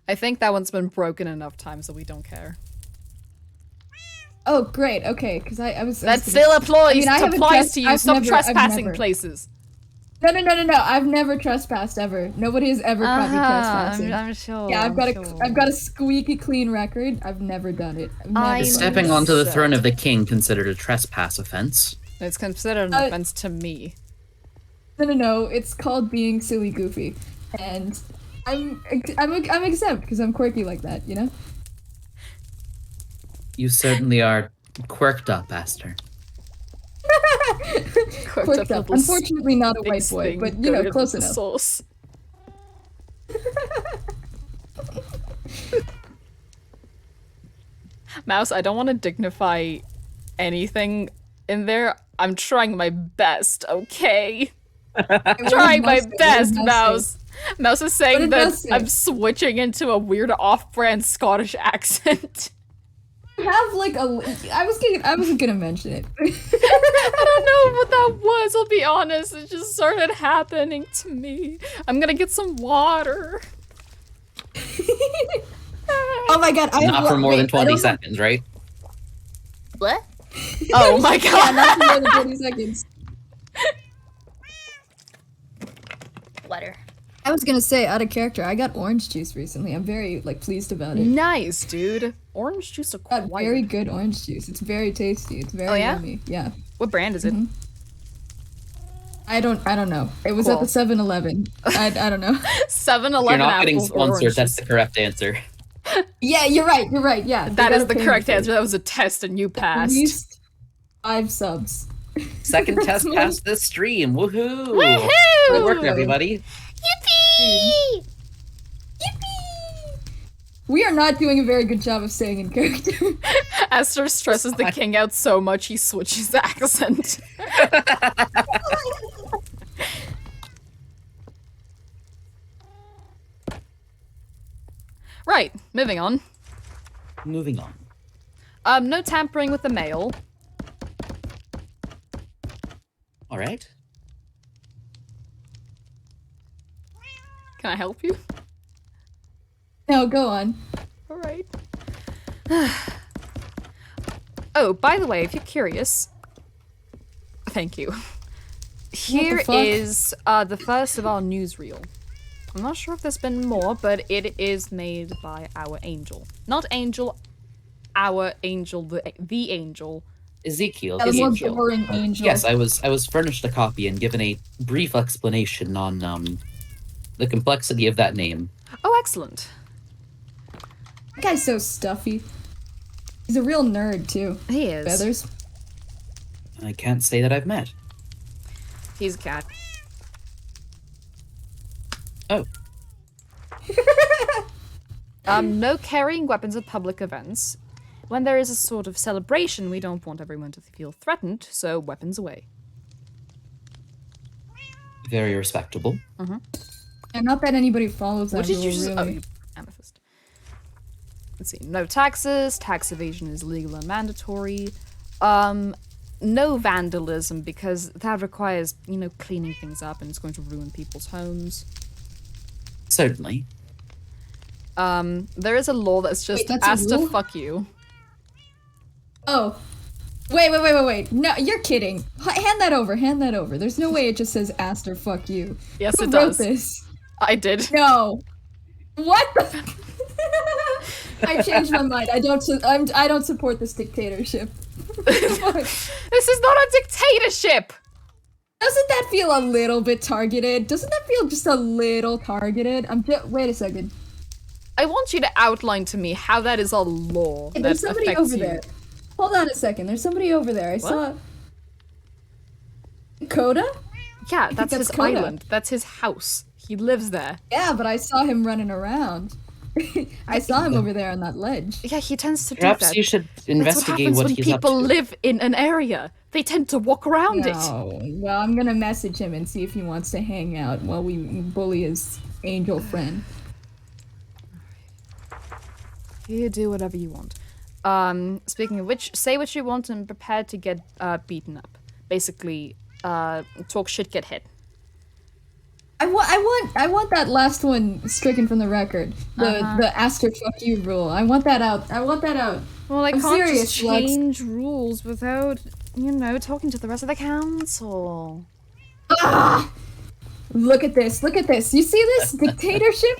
I think that one's been broken enough times that we don't care. Oh, great. Okay, because I was. That still applies, I mean, I haven't applies to you. I've Stop never- I've trespassing never. places. No. I've never trespassed ever. Nobody has ever caught me trespassing. I'm sure. Yeah, I'm sure. I've got a squeaky clean record. I've never done it. I've never I'm done it. Stepping onto the so- throne of the king considered a trespass offense. It's considered an offense to me. No. It's called being silly goofy, and I'm exempt because I'm quirky like that. You know. You certainly are quirked up, Aster. Quirked up. little Unfortunately, not a white space boy, thing but you know, coated close with enough. sauce. Mouse, I don't want to dignify anything in there. I'm trying my best, okay? Trying my best, Mouse. Mouse is saying it that does say? I'm switching into a weird off-brand Scottish accent. Have like a. I wasn't gonna mention it. I don't know what that was, I'll be honest. It just started happening to me. I'm gonna get some water. Oh my god! I have Not for more than 20 seconds. seconds, right? What? Oh my Yeah, god. not for more than 20 seconds. Water. I was gonna say, out of character, I got orange juice recently. I'm very like pleased about it. Nice, dude. Orange juice Got acquired. very good orange juice. It's very tasty. It's very Oh, yeah? yummy. Yeah. What brand is it? I don't know. It was Cool. at the 7-Eleven. I don't know. 7-Eleven You're not getting apples or orange sponsored, that's juice. the correct answer. Yeah, you're right. Yeah. That they is gotta the pay me correct for it. answer. That was a test and you At passed. least 5 subs. Second That's test my- past this stream. Woohoo! Woohoo! Good work, everybody. Yippee! We are not doing a very good job of staying in character. Aster stresses the king out so much he switches the accent. Right, moving on. Moving on. No tampering with the mail. All right. Can I help you? No, go on. All right. Oh, by the way, if you're curious, thank you. Here fuck? is the first of our newsreel. I'm not sure if there's been more, but it is made by our angel. Not angel, our angel, the angel. Ezekiel. The more Angel. boring angel. Yes, I was furnished a copy and given a brief explanation on the complexity of that name. Oh, excellent. That guy's so stuffy. He's a real nerd, too. He is. Feathers. I can't say that I've met. He's a cat. Oh, No carrying weapons at public events. When there is a sort of celebration, we don't want everyone to feel threatened, so weapons away. very respectable. And not that anybody follows that What did rule, you just... Oh, really. you amethyst. Let's see. No taxes. Tax evasion is legal and mandatory. No vandalism, because that requires, you know, cleaning things up and it's going to ruin people's homes. Certainly. There is a law that's just Wait, that's a asked to rule? fuck you. Oh. Wait. No, you're kidding. Hand that over. There's no way it just says aster fuck you. Yes, Who it wrote does. this? I did. No. What the? I changed my mind. I don't support this dictatorship. This is not a dictatorship! Doesn't that feel a little bit targeted? Doesn't that feel just a little targeted? Wait a second. I want you to outline to me how that is a law Hey, that there's somebody affects over you. there. Hold on a second. There's somebody over there. I saw. Coda? Yeah, that's that's his Coda. island. That's his house. He lives there. Yeah, but I saw him running around. I saw him over there on that ledge. Yeah, he tends to do Perhaps that. you should That's what investigate happens what when he's people up to. live in an area. They tend to walk around it. No. Well, I'm gonna message him and see if he wants to hang out while we bully his angel friend. You do whatever you want. Speaking of which, say what you want and prepare to get beaten up. Basically, talk shit, get hit. I want that last one stricken from the record. The aster fuck you rule. I want that out. Well, I I'm can't serious, just Lex. change rules without, you know, talking to the rest of the council. Look at this. You see this dictatorship?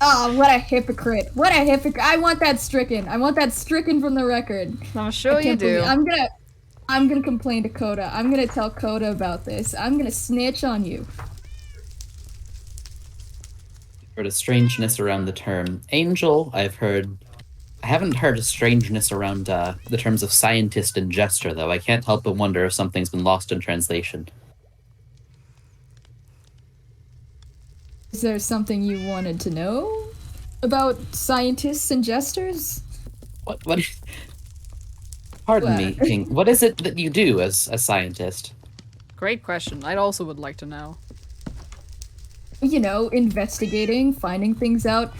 Oh, what a hypocrite. I want that stricken from the record. I'm sure you Can't do. believe- I'm gonna complain to Coda. I'm gonna tell Coda about this. I'm gonna snitch on you. Heard a strangeness around the term angel. I haven't heard a strangeness around the terms of scientist and jester, though. I can't help but wonder if something's been lost in translation. Is there something you wanted to know about scientists and jesters? What? Pardon me, What? King. What is it that you do as a scientist? Great question. I also would like to know. You know, investigating, finding things out,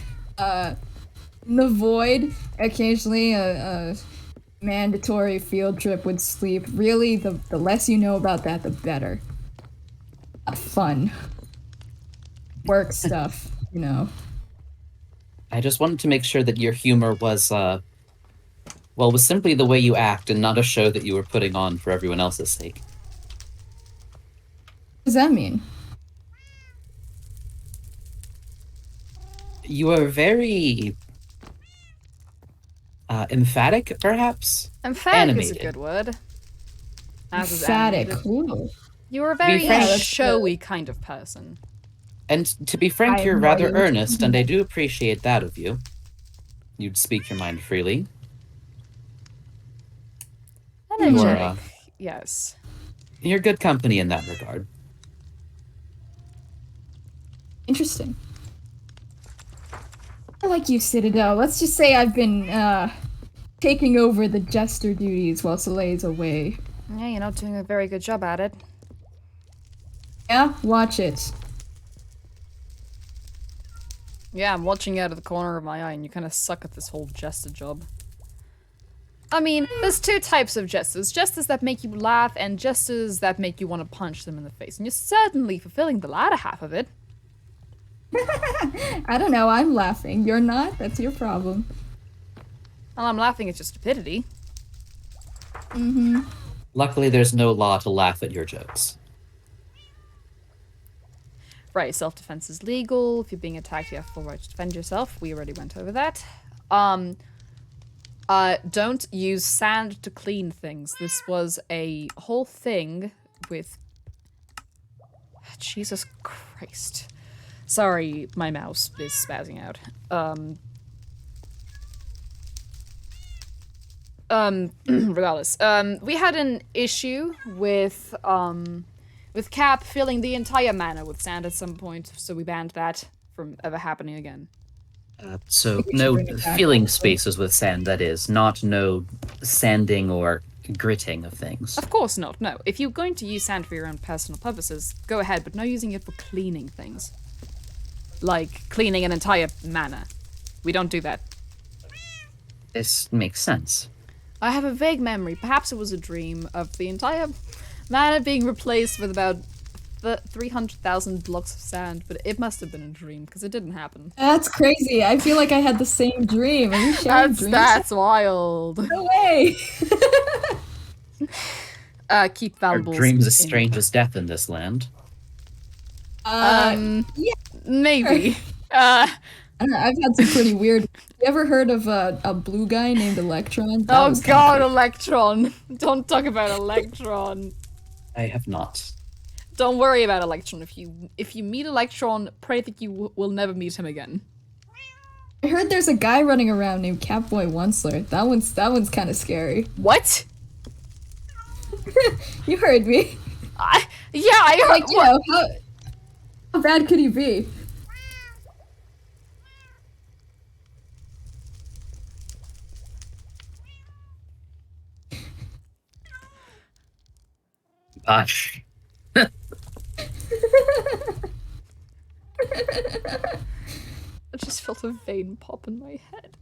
in the void, occasionally a mandatory field trip with sleep. Really, the less you know about that, the better. Fun. Work stuff, you know. I just wanted to make sure that your humor was simply the way you act and not a show that you were putting on for everyone else's sake. What does that mean? You are very emphatic, perhaps? Emphatic is a Animated. good word. As is Emphatic. animated. Ooh. You're a very frank- that's showy kind of person. And to be frank, I you're am rather not earnest, and I do appreciate that of you. You'd speak your mind freely. Energetic. You're, Yes. you're good company in that regard. Interesting. I like you, Citadel. Let's just say I've been taking over the jester duties while Soleil's away. Yeah, you're not doing a very good job at it. Yeah, watch it. Yeah, I'm watching you out of the corner of my eye, and you kind of suck at this whole jester job. I mean, there's two types of jesters. Jesters that make you laugh, and jesters that make you want to punch them in the face. And you're certainly fulfilling the latter half of it. I don't know, I'm laughing. You're not? That's your problem. Well, I'm laughing at your stupidity. Mm-hmm. Luckily, there's no law to laugh at your jokes. Right, self-defense is legal. If you're being attacked, you have full right to defend yourself. We already went over that. Don't use sand to clean things. This was a whole thing with... Jesus Christ. Sorry, my mouse is spazzing out. Regardless. We had an issue with Cap filling the entire manor with sand at some point, so we banned that from ever happening again. So no filling spaces with sand, that is, not no sanding or gritting of things. Of course not, no. If you're going to use sand for your own personal purposes, go ahead, but no using it for cleaning things. Like, cleaning an entire manor. We don't do that. This makes sense. I have a vague memory, perhaps it was a dream, of the entire manor being replaced with about 300,000 blocks of sand, but it must have been a dream, because it didn't happen. That's crazy. I feel like I had the same dream. Are you sharing dreams? That's wild. No way! Keep Are valuables. dreams as strange as death in this land? Yeah. Maybe. I don't know, I've had some pretty weird... You ever heard of a blue guy named Electron? That Oh was god, kinda Electron. Don't talk about Electron. I have not. Don't worry about Electron. If you meet Electron, pray that you will never meet him again. I heard there's a guy running around named Catboy Onceler. That one's kind of scary. What? You heard me. I heard. Like, you know, how bad could he be? Gosh. I just felt a vein pop in my head.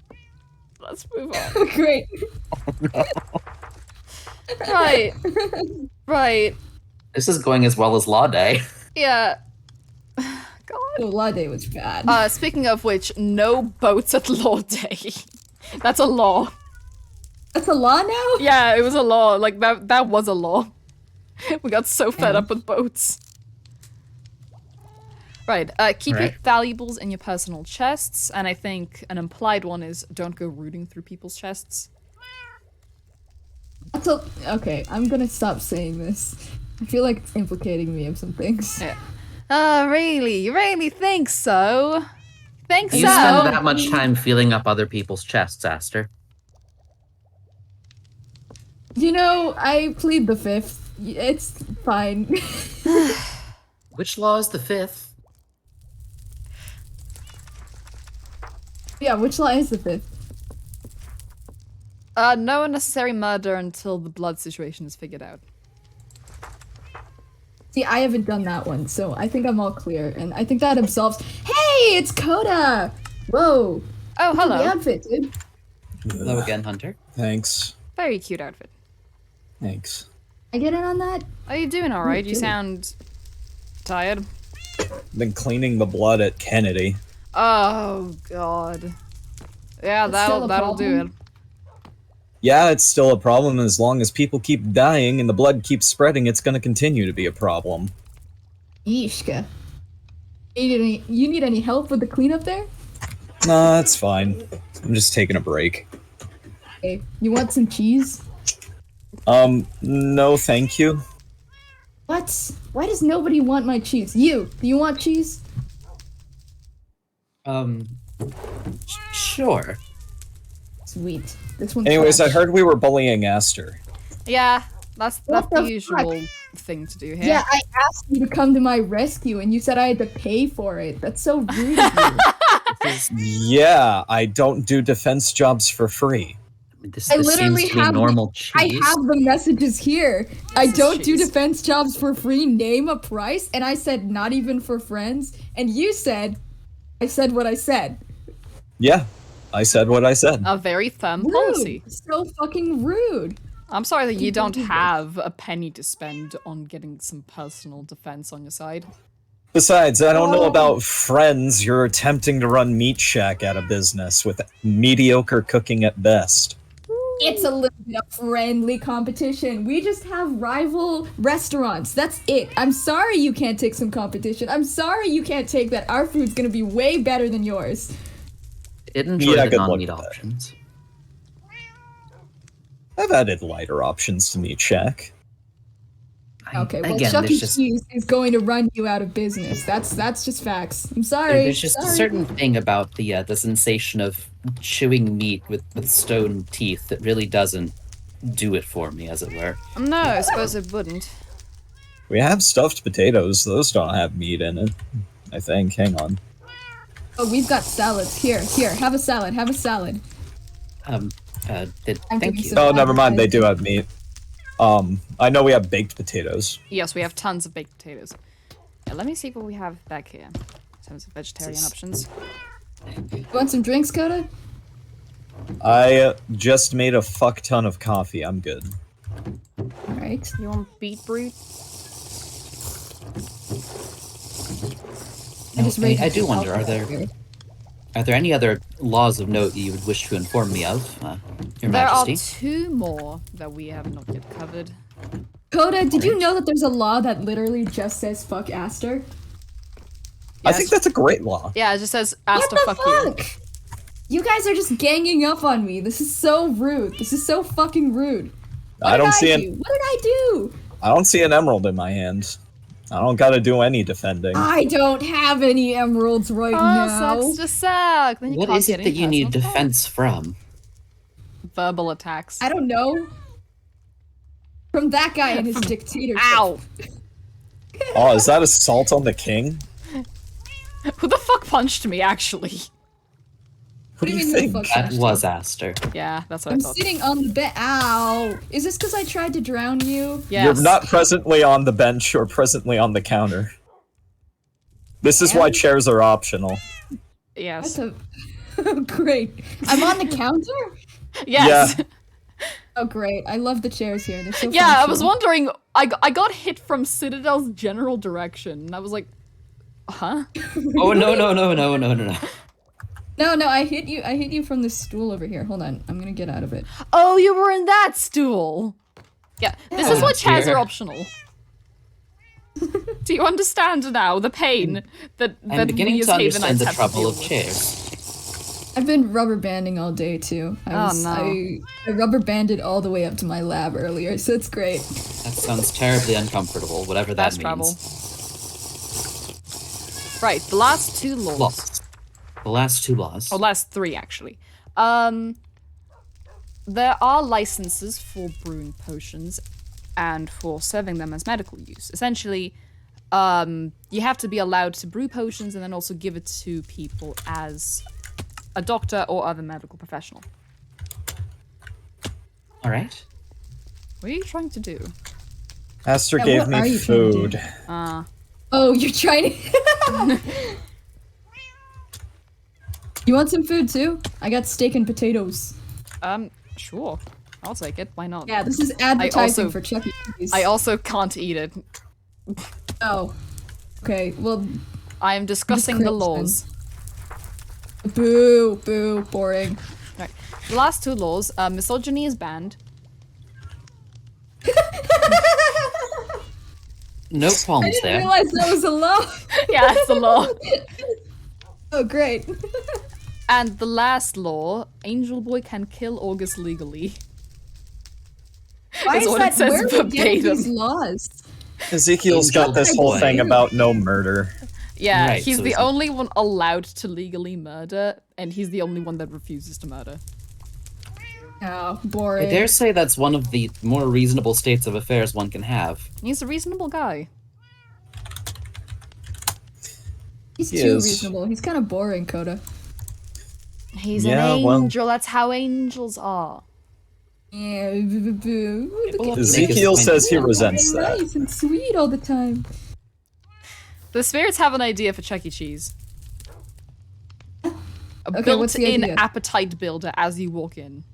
Let's move on. Great. Right. Right. This is going as well as Law Day. Yeah. God. The Law Day was bad. Speaking of which, no boats at Law Day. That's a law. That's a law now? Yeah, it was a law. Like, that was a law. We got so fed up with boats. Right, keep your Right. valuables in your personal chests, and I think an implied one is don't go rooting through people's chests. Okay, I'm gonna stop saying this. I feel like it's implicating me of some things. Yeah. Really? You really think so? Think You so? spend that much time feeling up other people's chests, Aster. You know, I plead the fifth. It's fine. Which law is the fifth? Yeah, which law is the fifth? No unnecessary murder until the blood situation is figured out. See, I haven't done that one, so I think I'm all clear, and I think that absolves. Hey, it's Coda! Whoa. Oh, Look at hello. the outfit, dude. Hello again, Hunter. Thanks. Very cute outfit. Thanks. I get in on that? Are you doing alright? You good. sound tired. Been cleaning the blood at Kennedy. Oh, God. Yeah, That's still that'll a do it. problem? Yeah, it's still a problem. As long as people keep dying and the blood keeps spreading, it's going to continue to be a problem. Yeeshka. You need any help with the cleanup there? Nah, it's fine. I'm just taking a break. Hey, you want some cheese? No thank you. What? Why does nobody want my cheese? You! Do you want cheese? Sure. Sweet. This one's Anyways, I trash. heard we were bullying Aster. Yeah, that's What the the usual thing to do here. Yeah, I asked you to come to my rescue, and you said I had to pay for it. That's so rude of you. Yeah, I don't do defense jobs for free. This, I this literally seems to be have normal I cheese. have the messages here. I is don't do cheese. defense jobs for free. Name a price, and I said not even for friends. And you said, I said what I said. Yeah, I said what I said. A very firm Rude. policy. So fucking rude. I'm sorry that you don't believe this. have a penny to spend on getting some personal defense on your side. Besides, I don't know Oh. about friends. You're attempting to run Meat Shack out of business with mediocre cooking at best. It's a little bit of friendly competition. We just have rival restaurants. That's it. I'm sorry you can't take some competition. I'm sorry you can't take that. Our food's gonna be way better than yours. I did enjoy Yeah, the good luck non-meat with that. options. I've added lighter options to Meat Shack. Okay, well, Again, Chuck E. there's just Cheese is going to run you out of business. That's just facts. I'm sorry. there's just a Sorry. certain thing about the sensation of chewing meat with stone teeth that really doesn't do it for me, as it were. No, I suppose it wouldn't. We have stuffed potatoes. Those don't have meat in it. I think. Hang on. Oh, we've got salads. Here, have a salad. Have a salad. I'm Thank doing you. some- Oh, never mind. They do have meat. I know we have baked potatoes. Yes, we have tons of baked potatoes. Yeah, let me see what we have back here in terms of vegetarian options. You want some drinks, Coda? I just made a fuck ton of coffee. I'm good. All right. You want beetroot? I just raised I do some wonder, alcohol. are there any other laws of note that you would wish to inform me of, Your There Majesty? are 2 more that we have not yet covered. Coda, did you know that there's a law that literally just says "fuck Aster"? I Yes. think that's a great law. Yeah, it just says What Asta the fuck you. fuck? You guys are just ganging up on me. This is so rude. This is so fucking rude. What I don't did see do? What did I do? I don't see an emerald in my hand. I don't gotta do any defending. I don't have any emeralds right Oh, now. sucks to suck. Then you What can't is get it that any you need personal defense from? verbal attacks. I don't know. From that guy and his dictatorship. Ow! Oh, is that assault on the king? Who the fuck punched me, actually? What do you mean, think? the fuck? That was Aster. Yeah, that's what I'm I thought. sitting on the bed. Ow! Is this because I tried to drown you? Yes. You're not presently on the bench or presently on the counter. This is why And? chairs are optional. Yes. That's a... great. I'm on the counter? Yes. Yeah. Oh, great. I love the chairs here. They're so Yeah, I was functional. wondering. I got hit from Citadel's general direction, and I was like, huh? Oh no. No, I hit you from this stool over here. Hold on. I'm gonna get out of it. Oh, you were in that stool. Yeah, this is Oh, why chairs dear. are optional. Do you understand now the pain that I'm that beginning we as to understand Havenites the have to trouble deal of with? chairs. I've been rubber banding all day too. Oh, no. I rubber banded all the way up to my lab earlier, so it's great. That sounds terribly uncomfortable, whatever that Fast means. travel. Right, the last 2 laws. Laws. The last 2 laws. Or last 3, actually. There are licenses for brewing potions and for serving them as medical use. Essentially, you have to be allowed to brew potions and then also give it to people as a doctor or other medical professional. All right. What are you trying to do? Aster Yeah, gave what are me you trying to food. do? Oh, you're trying to. You want some food too? I got steak and potatoes. Sure. I'll take it. Why not? Yeah, this is advertising also- for Chuck E. Cheese. I also can't eat it. Oh. Okay, well, I am discussing the Chris, laws. boo, boring. Right. The last 2 laws, misogyny is banned. No I qualms didn't there. realize that was a law. Yeah, it's the law. Oh, great. And the last law, Angel Boy can kill August legally. Why That's is what that? it says Where are we getting verbatim. these laws? Ezekiel's got this Angel whole boy. thing about no murder. Yeah, Right, he's so the it's- only one allowed to legally murder, and he's the only one that refuses to murder. Oh, I boring. dare say that's one of the more reasonable states of affairs one can have. He's a reasonable guy. He's He too is. reasonable. He's kind of boring, Coda. He's Yeah, an well- angel, that's how angels are. Yeah, look at Ezekiel says he Nice resents that. nice and sweet all the time. The spirits have an idea for Chuck E. Cheese. A Okay, what's the built-in idea? appetite builder as you walk in.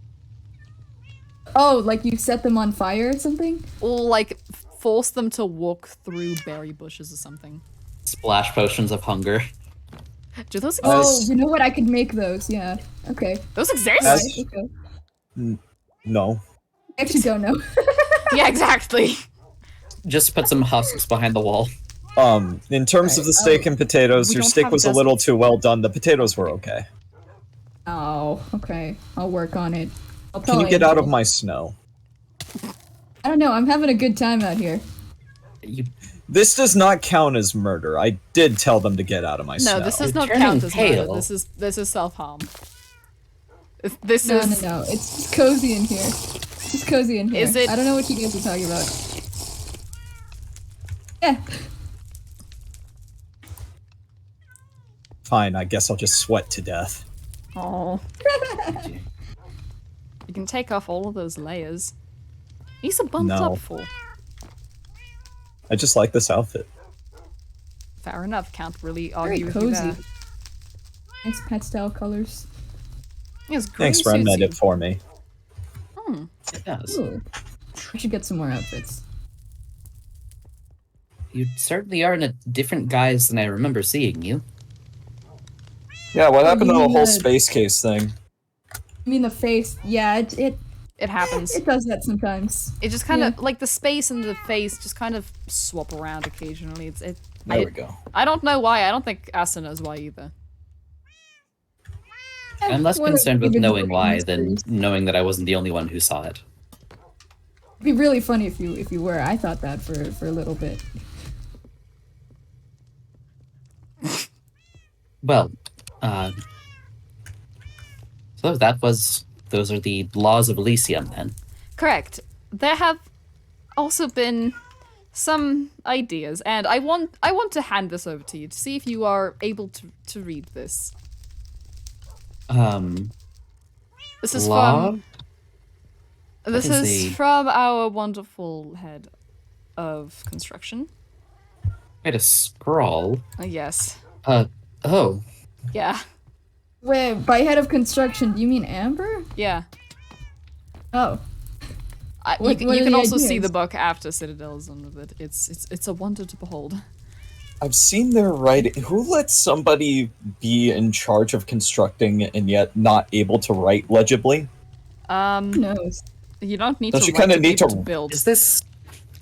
Oh, like you set them on fire or something? Or like force them to walk through berry bushes or something. Splash potions of hunger. Do those exist? Oh, you know what? I could make those. Yeah. Okay. Those exist? As- Okay. No. I actually don't know. Yeah, exactly. Just put some husks behind the wall. In terms of the steak and potatoes, We your don't steak have was a deserts. little too well done. The potatoes were okay. Oh, okay. I'll work on it. I'll Can you probably get out of improve. my snow? I don't know. I'm having a good time out here. You This does not count as murder. I did tell them to get out of my snow. No, this does You're not count turning as murder. pale. This is self-harm. This No, is no. It's just cozy in here. It's cozy in here. Is it- I don't know what you guys are talking about. Yeah. Fine, I guess I'll just sweat to death. Oh. You can take off all of those layers. He's a bumped No. up for. I just like this outfit. Fair enough. Can't really Very argue with you cozy. there. Nice pastel colors. Yes, Thanks, Ren, made it for me. it does. Ooh. I should get some more outfits. You certainly are in a different guise than I remember seeing you. Yeah, what happened to you the mean whole the- space case thing? I mean the face. Yeah, it It happens. it does that sometimes. It just kind of like the space and the face just kind of swap around occasionally. There I, we go. I don't know why. I don't think Asa knows why either. I'm less One of concerned with even knowing the why mysteries. than knowing that I wasn't the only one who saw it. It'd be really funny if you were. I thought that for a little bit. Well, so those are the laws of Elysium then. Correct. There have also been some ideas, and I want to hand this over to you to see if you are able to read this. This is Law? from. This is is the- from our wonderful head of construction. Wait, a scrawl? Yes. Oh. Yeah. Wait, by head of construction, do you mean Amber? Yeah. Oh. You What are can the also see ideas? the book after Citadel is done with it. It's a wonder to behold. I've seen their writing. Who lets somebody be in charge of constructing and yet not able to write legibly? Who knows? You don't need Don't to you write kinda to need be able to- to build. Is this...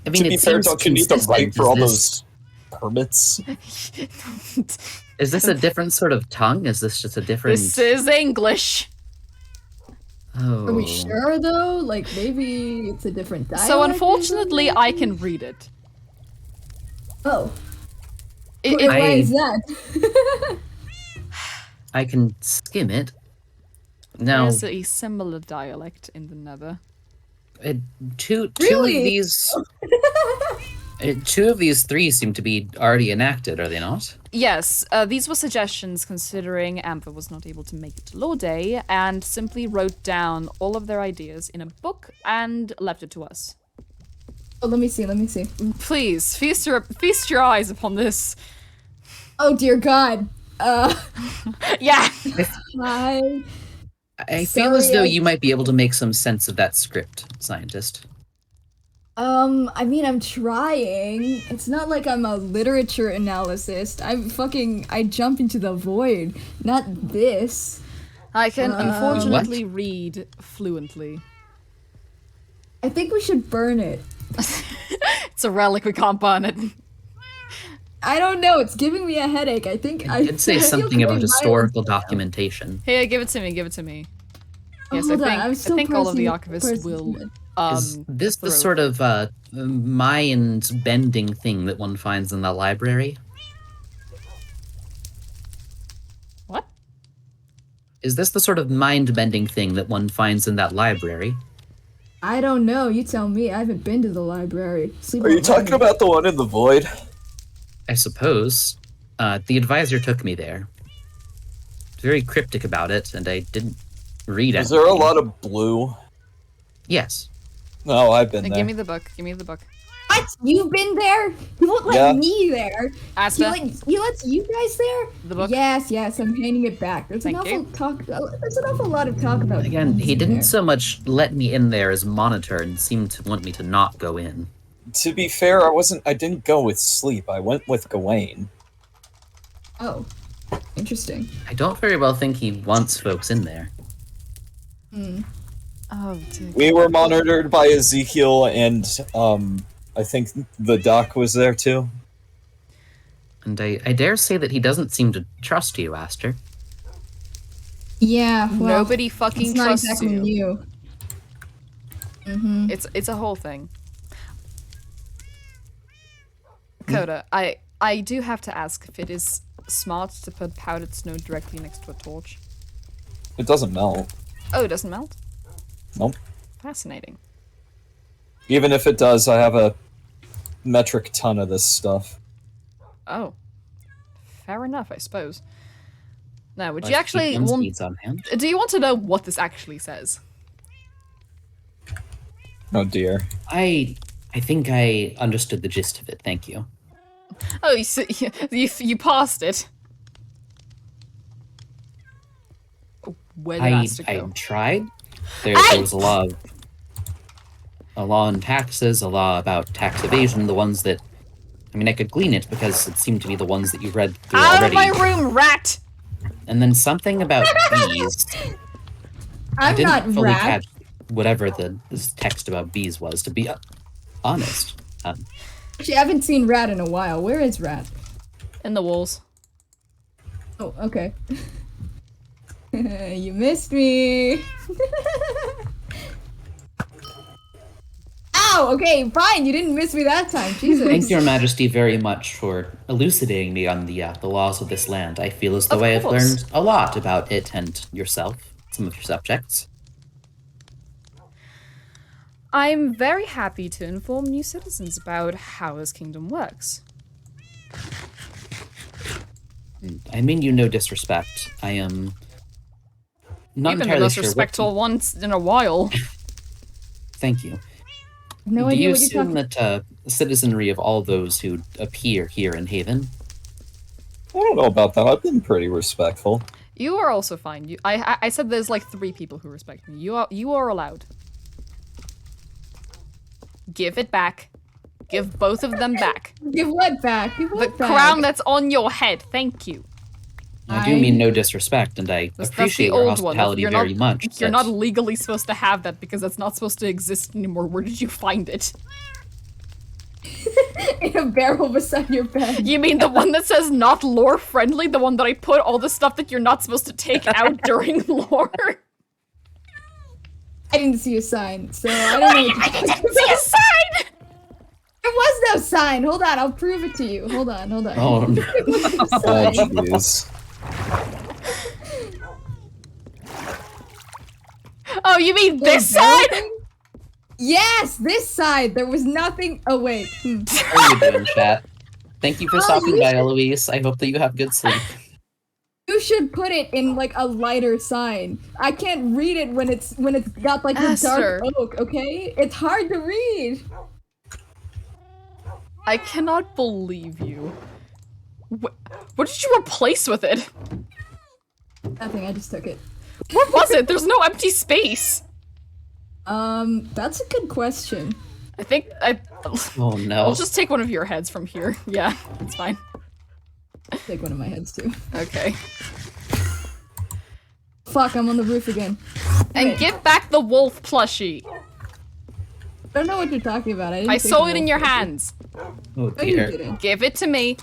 I mean, To be it fair, seems don't you need to write consistent. for all Is those permits? Is this a different sort of tongue? Is this just a different... This is English. Oh. Are we sure though? Like maybe it's a different dialect. So or unfortunately, something? I can read it. Oh. It- Why I- is that? I can skim it. Now, There's a similar dialect in the Nether. two Really? of these... two of these three seem to be already enacted, are they not? Yes, these were suggestions considering Amber was not able to make it to Law Day and simply wrote down all of their ideas in a book and left it to us. Oh, let me see. Let me see. Please, feast your eyes upon this. Oh dear God. Yeah. Hi. I feel as Sorry, though I- you might be able to make some sense of that script, scientist. I mean, I'm trying. It's not like I'm a literature analyst. I jump into the void. Not this. I can unfortunately read fluently. I think we should burn it. It's a relic, we can't burn it. I don't know. It's giving me a headache. I think I It'd say I feel something very about violent historical right now. documentation. Here, give it to me, give it to me. Oh, Yes, hold on, I I'm think, I still think all of the pressing- archivists pressing will it. Is this the throw. sort of mind bending thing that one finds in the library? What? Is this the sort of mind bending thing that one finds in that library? I don't know. You tell me. I haven't been to the library. Sleep Are you on talking my- about the one in the void? I suppose. The advisor took me there. Very cryptic about it, and I didn't read it. Is there a lot of blue? Yes. No, I've been there. Give me the book. Give me the book. What? You've been there? You won't let Yeah. me there. Asta, He lets you guys there? the book. Yes, I'm handing it back. There's an Thank awful you. talk. There's an awful lot of talk about. Again, he bees in didn't there. so much let me in there as monitor and seemed to want me to not go in. To be fair, I didn't go with sleep. I went with Gawain. Oh, interesting. I don't very well think he wants folks in there. Oh, dear. We were monitored by Ezekiel, and I think the doc was there too. And I dare say that he doesn't seem to trust you, Aster. Yeah, well, Nobody fucking it's not trusts exactly you. new. Mm-hmm. It's a whole thing. Coda, I do have to ask if it is smart to put powdered snow directly next to a torch. It doesn't melt. Oh, it doesn't melt? Nope. Fascinating. Even if it does, I have a metric ton of this stuff. Oh. Fair enough, I suppose. Now, would Let's you keep actually one's want... needs on hand. Do you want to know what this actually says? Oh dear. I think I understood the gist of it, thank you. Oh, you passed it. Oh, where did Asta I go? tried. There was a law on taxes, a law about tax evasion, the ones that... I mean, I could glean it because it seemed to be the ones that you read through Out already. of my room, rat! And then something about bees. I I'm didn't not fully rat. catch whatever this text about bees was, to be honest. Actually, I haven't seen Rat in a while. Where is Rat? In the walls. Oh, okay. You missed me. Ow! Okay, fine. You didn't miss me that time. Jesus. Thank your majesty very much for elucidating me on the laws of this land. I feel as though Of I have course. learned a lot about it and yourself, some of your subjects. I'm very happy to inform new citizens about how this kingdom works. I mean you no disrespect. I am not You've been the entirely most sure what... respectful once in a while. Thank you. No Do idea you what you're assume talking. that the citizenry of all those who appear here in Haven... I don't know about that. I've been pretty respectful. You are also fine. I said there's like 3 people who respect me. You are allowed. Give it back. Give both of them back. Give what back? Give The what back? crown that's on your head. Thank you. I do mean no disrespect, and I That's appreciate the your old one. hospitality You're very not, much. You're but not legally supposed to have that because that's not supposed to exist anymore. Where did you find it? In a barrel beside your bed. You mean the one that says not lore friendly? The one that I put all the stuff that you're not supposed to take out during lore? I didn't see a sign, so I don't know what you're talking about. See a sign! There was no sign. Hold on, I'll prove it to you. Hold on. Oh, no. There was no Oh sign. jeez. Oh, you mean this The barrel side? thing? Yes, this side. There was nothing. Oh wait. How are you doing, chat? Thank you for Oh, stopping you by, should- Eloise. I hope that you have good sleep. You should put it in like a lighter sign. I can't read it when it's got like the Aster. dark oak. Okay, it's hard to read. I cannot believe you. What did you replace with it? Nothing. I just took it. What was it? There's no empty space. That's a good question. I think Oh no. I'll just take one of your heads from here. Yeah, it's fine. Take one of my heads too. Okay. Fuck, I'm on the roof again. And Wait. give back the wolf plushie. I don't know what you're talking about. I take saw the it in wolf your with you. hands. Oh No, you dear. didn't. Give it to me.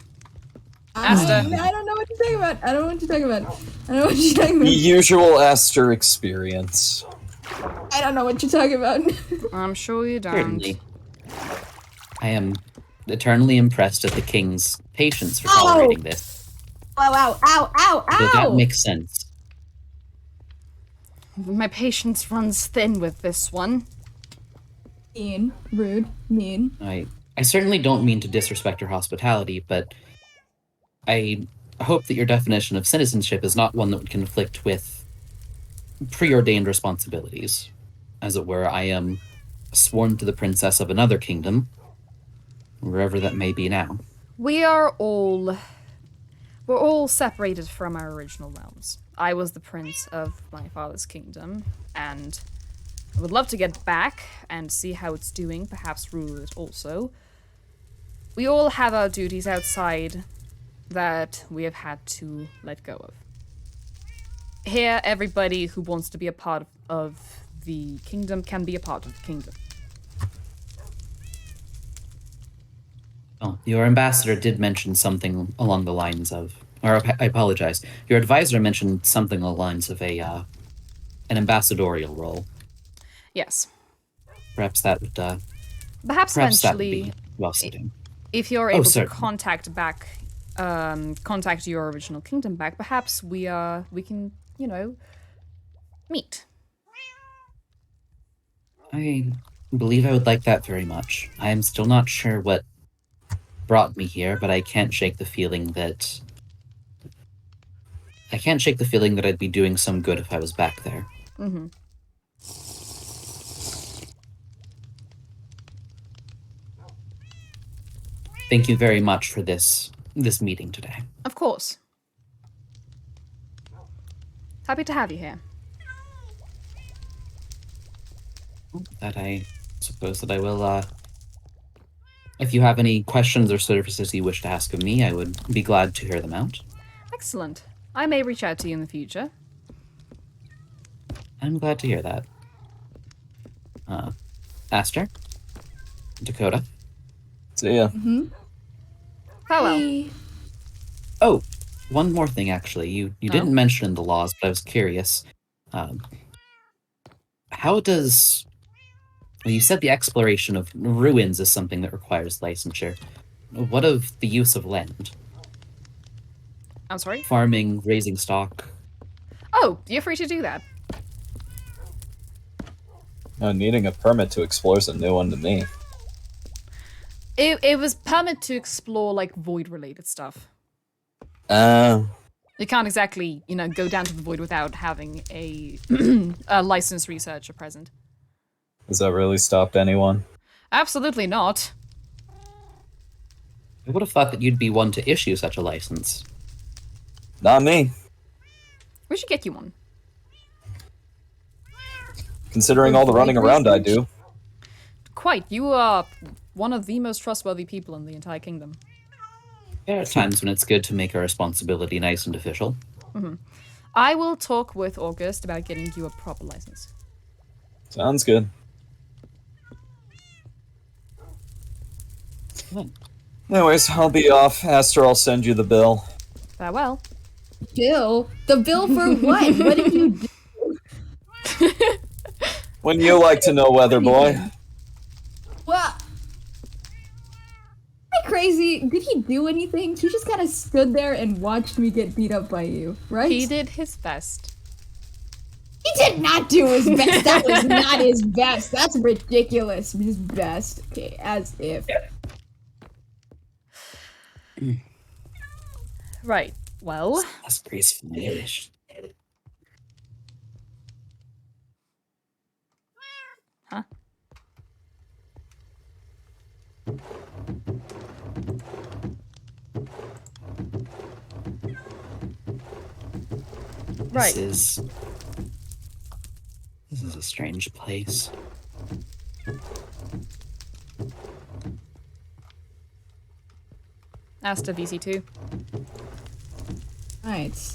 I Asta. don't know what you're talking about. I don't know what you're talking about. I don't know what you're talking The about. usual Aster experience. I don't know what you're talking about. I'm sure you don't. Certainly. I am eternally impressed at the king's patience for Ow! tolerating this. Ow, ow, ow, ow, Does that ow! make sense? My patience runs thin with this one. Mean, rude, mean. I certainly don't mean to disrespect your hospitality, but I hope that your definition of citizenship is not one that would conflict with preordained responsibilities. as it were, I am sworn to the princess of another kingdom, wherever that may be now. We're all separated from our original realms. I was the prince of my father's kingdom, and I would love to get back and see how it's doing, perhaps rule it also. We all have our duties outside that we have had to let go of. Here, everybody who wants to be a part of the kingdom can be a part of the kingdom. Oh, your ambassador did mention something along the lines of, or I apologize. Your advisor mentioned something along the lines of an ambassadorial role. Yes. Perhaps that would. Perhaps Perhaps that would eventually, be well suited. if you're able to certainly. contact your original kingdom back, perhaps we can, meet. I believe I would like that very much. I am still not sure what brought me here, but I can't shake the feeling that I'd be doing some good if I was back there. Mm-hmm. Thank you very much for this meeting today. Of course. Happy to have you here. That I suppose that I will. If you have any questions or services you wish to ask of me, I would be glad to hear them out. Excellent. I may reach out to you in the future. I'm glad to hear that. Aster? Dakota? See ya. Farewell. Hey. Oh, one more thing, actually. You didn't mention in the laws, but I was curious. How does... Well, you said the exploration of ruins is something that requires licensure. What of the use of land? I'm sorry? Farming, raising stock? Oh, you're free to do that. Needing a permit to explore is a new one to me. It was permit to explore, like, void-related stuff. You can't exactly, go down to the void without having a licensed researcher present. Has that really stopped anyone? Absolutely not. I would have thought that you'd be one to issue such a license. Not me. We should get you one. Considering all the running around I do. Quite. You are one of the most trustworthy people in the entire kingdom. There are times when it's good to make a responsibility nice and official. Mm-hmm. I will talk with August about getting you a proper license. Sounds good. Anyways, I'll be off. Aster, I'll send you the bill. Farewell. Bill? The bill for what? What did you do? When you like to know, weather boy. What? Am I crazy? Did he do anything? He just kind of stood there and watched me get beat up by you, right? He did his best. He did not do his best. That was not his best. That's ridiculous. His best. Okay, as if. Right. Well. That's graceful Irish. Huh? Right. This is a strange place. Aster VC2. Right.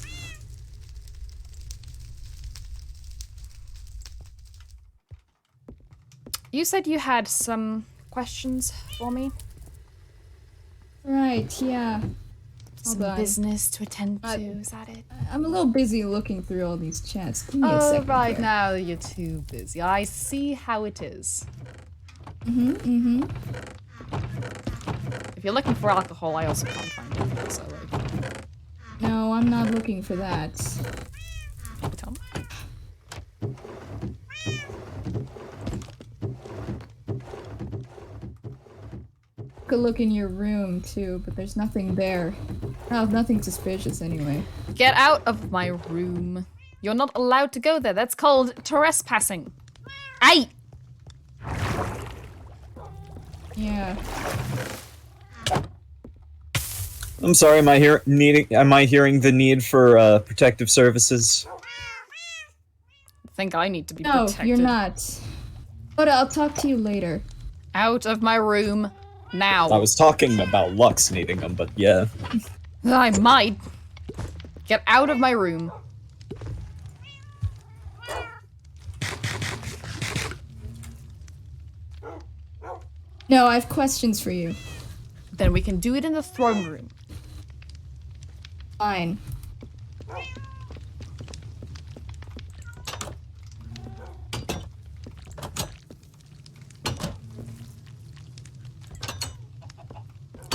You said you had some questions for me? Right, yeah. Some Hold on. business to attend to, is that it? I'm a little busy looking through all these chats. Give me a Oh, second. right here. now you're too busy. I see how it is. Mm-hmm. If you're looking for alcohol, I also can't find it, so like... No, I'm not looking for that. Tell me. Could look in your room too, but there's nothing there. Oh, nothing suspicious anyway. Get out of my room. You're not allowed to go there. That's called trespassing. Aye! Yeah. I'm sorry, am I hearing the need for protective services? I think I need to be No, protected. you're not. But I'll talk to you later. Out of my room. Now. I was talking about Lux needing them, but yeah. I might. Get out of my room. No, I have questions for you. Then we can do it in the throne room. Fine.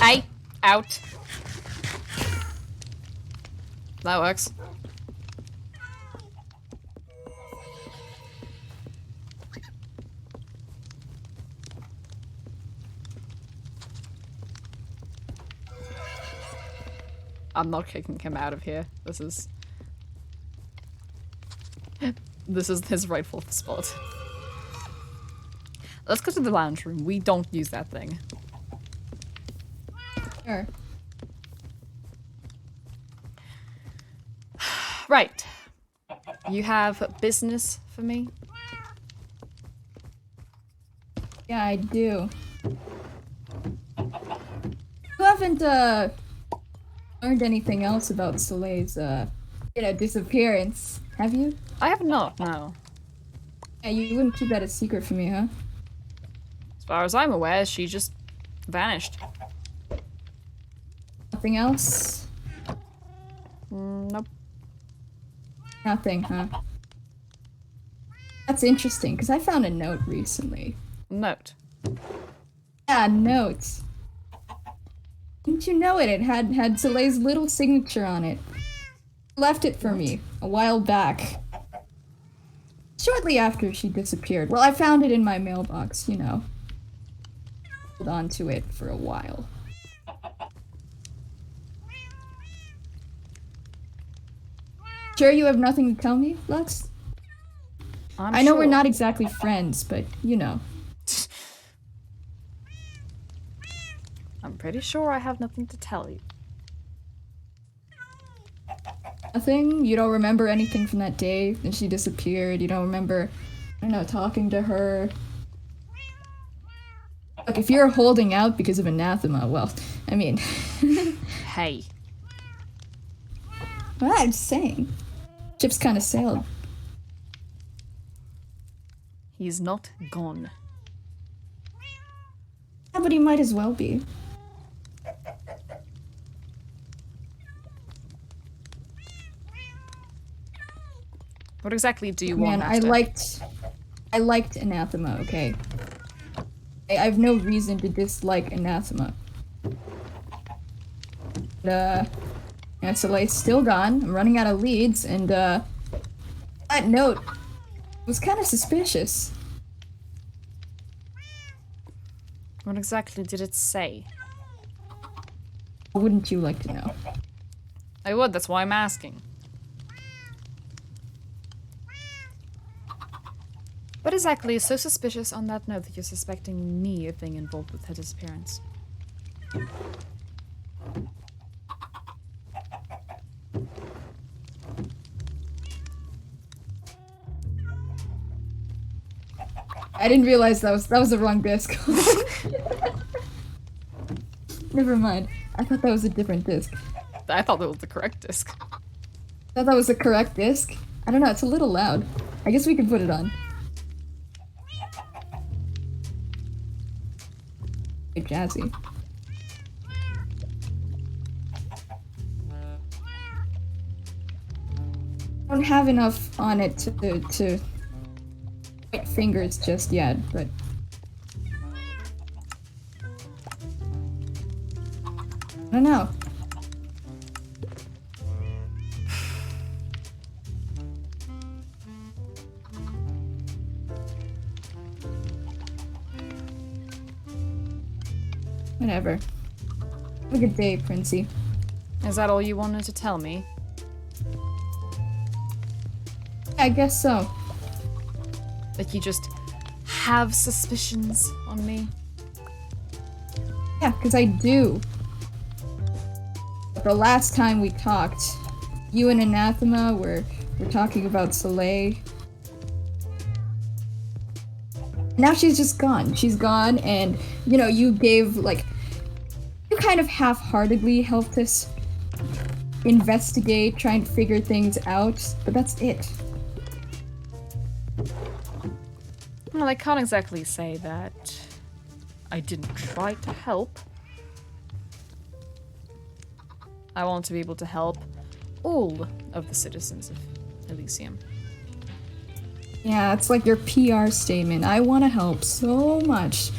Aye. Out. That works. I'm not kicking him out of here. This is... This is his rightful spot. Let's go to the lounge room. We don't use that thing. Sure. Right. You have business for me? Yeah, I do. You haven't, learned anything else about Soleil's, disappearance, have you? I have not, no. Yeah, you wouldn't keep that a secret from me, huh? As far as I'm aware, she just vanished. Nothing else? Nope. Nothing, huh? That's interesting, because I found a note recently. Note. Yeah, a note. Didn't you know it? It had Soleil's little signature on it. Left it for me a while back. Shortly after she disappeared. Well, I found it in my mailbox, you know. Hold on to it for a while. Sure you have nothing to tell me, Lux? I know we're not exactly friends, but you know. I'm pretty sure I have nothing to tell you. Nothing? You don't remember anything from that day when she disappeared? You don't remember, I don't know, talking to her? Look, if you're holding out because of anathema, well, I mean... Hey. Well, I'm just saying. Ship's kind of sailed. He's not gone. Yeah, but he might as well be. What exactly do you want? Man, I liked anathema, okay? I have no reason to dislike anathema. Yeah, Soleil's still gone. I'm running out of leads, and that note was kind of suspicious. What exactly did it say? Wouldn't you like to know? I would, that's why I'm asking. What exactly is so suspicious on that note that you're suspecting me of being involved with her disappearance? I didn't realize that was the wrong disc. Never mind. I thought that was a different disc. I thought that was the correct disc. I thought that was the correct disc. I don't know, it's a little loud. I guess we can put it on. Hey, jazzy. I don't have enough on it to point fingers just yet, but I don't know. Whatever. Have a good day, Princey. Is that all you wanted to tell me? I guess so. That you just have suspicions on me? Yeah, because I do. The last time we talked, you and Anathema were talking about Soleil. Now she's just gone. She's gone, and, you know, you gave, like, you kind of half-heartedly helped us investigate, trying to figure things out, but that's it. Well, I can't exactly say that I didn't try to help. I want to be able to help all of the citizens of Elysium. Yeah, it's like your PR statement. I want to help so much.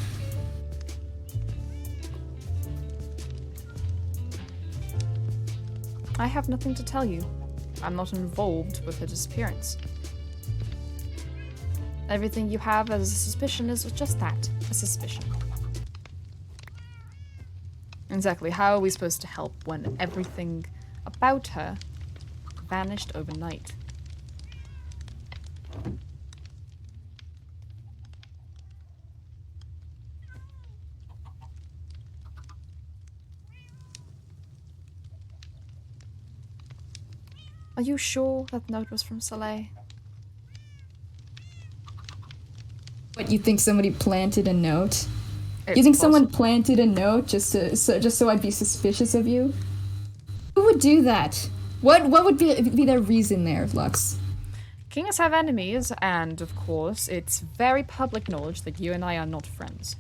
I have nothing to tell you. I'm not involved with her disappearance. Everything you have as a suspicion is just that, a suspicion. Exactly, how are we supposed to help when everything about her vanished overnight? Are you sure that note was from Soleil? What, you think somebody planted a note? It's You think someone possible. planted a note just so I'd be suspicious of you? Who would do that? What would be their reason there, Lux? Kings have enemies, and of course, it's very public knowledge that you and I are not friends.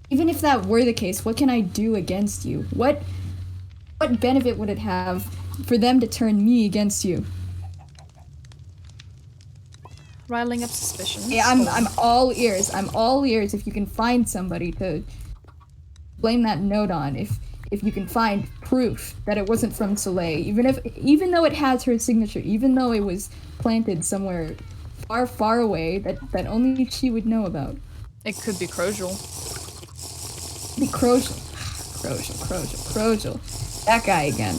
Even if that were the case, what can I do against you? What benefit would it have for them to turn me against you? Riling up suspicions. Yeah, I'm all ears. I'm all ears if you can find somebody to blame that note on. If you can find proof that it wasn't from Soleil, even though it has her signature, even though it was planted somewhere far, far away that only she would know about. It could be Croziel. The Croziel. Croziel. That guy again.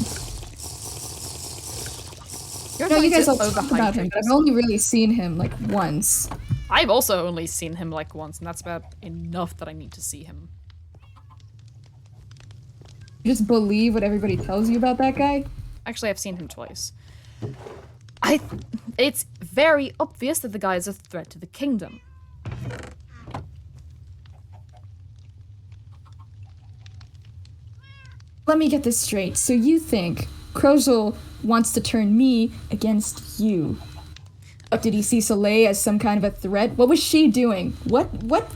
You're No, you going guys to all talk about him, overhydrate but I've us. only really seen him like once. I've also only seen him like once, and that's about enough that I need to see him. You just believe what everybody tells you about that guy? Actually, I've seen him twice. It's very obvious that the guy is a threat to the kingdom. Let me get this straight. So you think Croziel wants to turn me against you? Did he see Soleil as some kind of a threat? What was she doing? What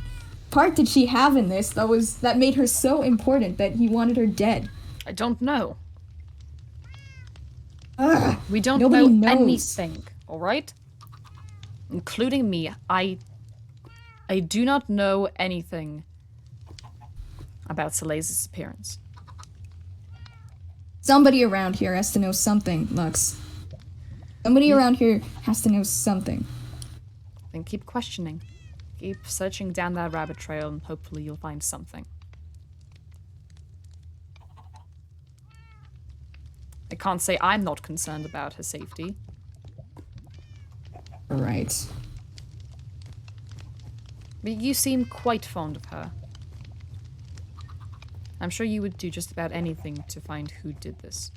part did she have in this that made her so important that he wanted her dead? I don't know. Ugh, We don't nobody know knows. anything, alright? Including me. I do not know anything about Soleil's disappearance. Somebody around here has to know something, Lux. Somebody around here has to know something. Then keep questioning. Keep searching down that rabbit trail, and hopefully you'll find something. I can't say I'm not concerned about her safety. Alright. But you seem quite fond of her. I'm sure you would do just about anything to find who did this.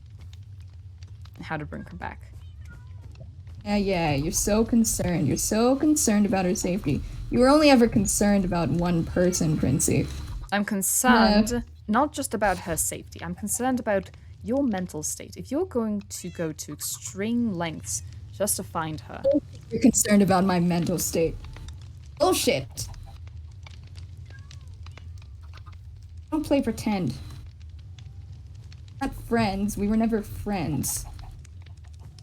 And how to bring her back. Yeah, you're so concerned. You're so concerned about her safety. You were only ever concerned about one person, Princey. I'm concerned not just about her safety, I'm concerned about your mental state. If you're going to go to extreme lengths just to find her, You're concerned about my mental state. Bullshit! Don't play pretend. Not friends. We were never friends.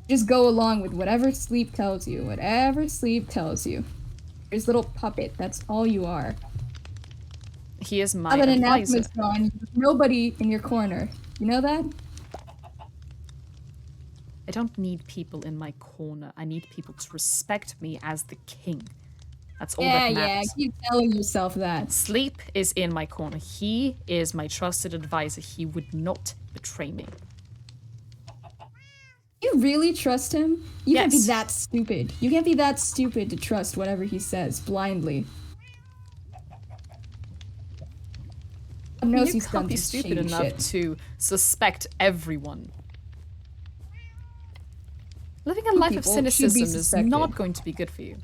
Just go along with whatever sleep tells you. Whatever sleep tells you. You're his little puppet. That's all you are. he is my Now that advisor. Anathema's gone, there's nobody in your corner. You know that? I don't need people in my corner. I need people to respect me as the king. That's all that Yeah, matters. keep telling yourself that. Sleep is in my corner. He is my trusted advisor. He would not betray me. You really trust him? You can't be Yes. that stupid. You can't be that stupid to trust whatever he says blindly. God knows You he's can't done be some stupid shady enough shit. to suspect everyone. Living a life of People should be cynicism is suspected. not going to be good for you.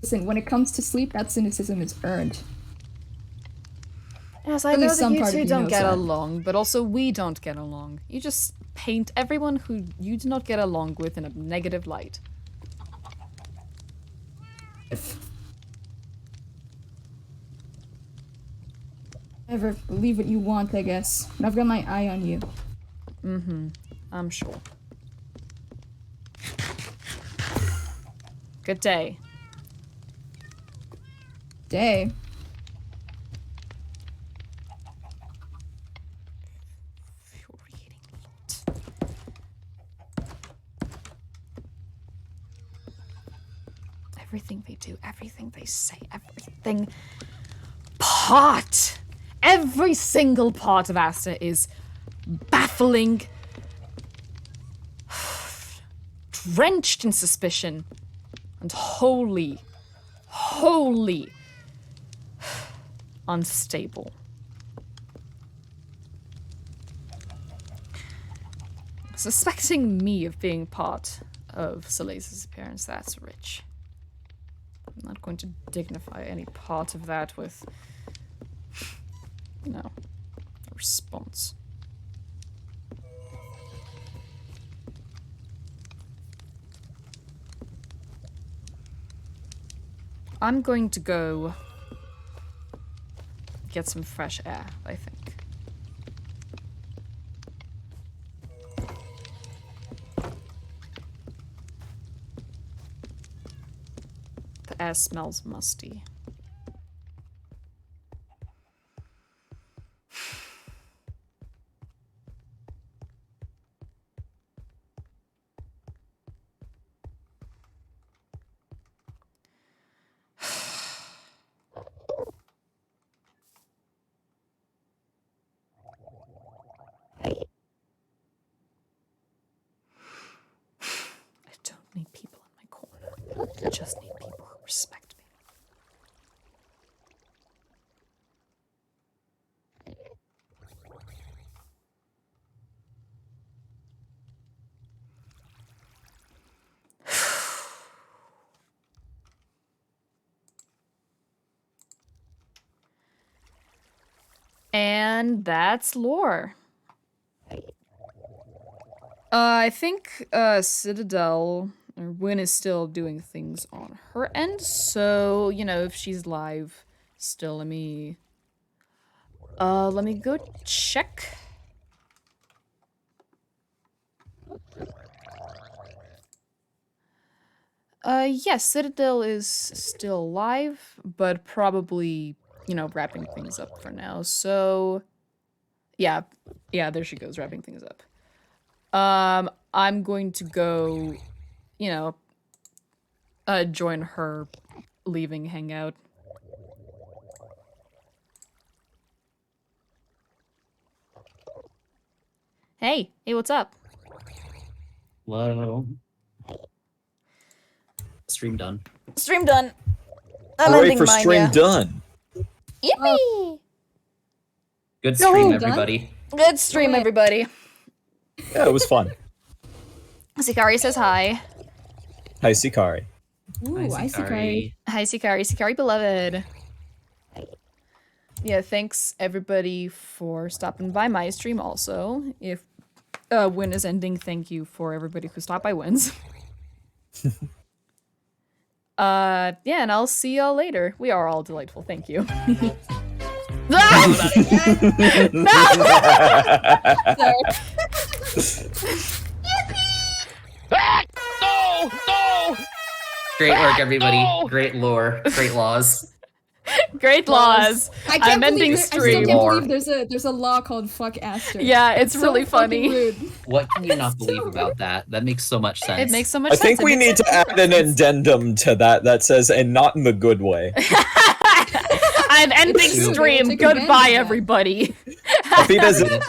Listen, when it comes to sleep, that cynicism is earned. Yes, I At know least that some you part of two you don't knows get that. along, but also we don't get along. You just paint everyone who you do not get along with in a negative light. Never believe what you want, I guess. But I've got my eye on you. I'm sure. Good day. Day. Infuriating lot. Everything they do, everything they say, everything part, every single part of Aster is baffling, drenched in suspicion, and wholly unstable. Suspecting me of being part of Soleil's disappearance, that's rich. I'm not going to dignify any part of that with, a response. I'm going to go get some fresh air, I think. The air smells musty. I don't need people in my corner. I just need people who respect me. And that's lore. I think Citadel or Wynn is still doing things on her end, so if she's live still, let me go check. Yes, Citadel is still live, but probably wrapping things up for now. So yeah, there she goes, wrapping things up. I'm going to go, join her leaving hangout. Hey, what's up? Hello. Stream done. Stream done. I'm Hooray ending for mine, stream yeah. done. Yippee! Good No, stream, done? everybody. Good stream, Wait. everybody. Yeah, it was fun. Sikari says hi. Hi, Sikari. Ooh, I see Kari. Hi, Sikari. Sikari, beloved. Yeah, thanks everybody for stopping by my stream also. If Win is ending, thank you for everybody who stopped by Wins. Yeah, and I'll see y'all later. We are all delightful, thank you. No! No! Great work, everybody. No! Great lore. Great laws. Great laws. I I'm can't ending believe I still stream. can't More. believe there's a law called fuck Aster. Yeah, it's So really fucking funny. rude. What can you not So believe rude. about that? That makes so much sense. It makes so much I sense. think It we makes need to so much add an sense. addendum to that says, and not in the good way. I'm ending It's true. stream. Take advantage of Goodbye, that. everybody. If he doesn't,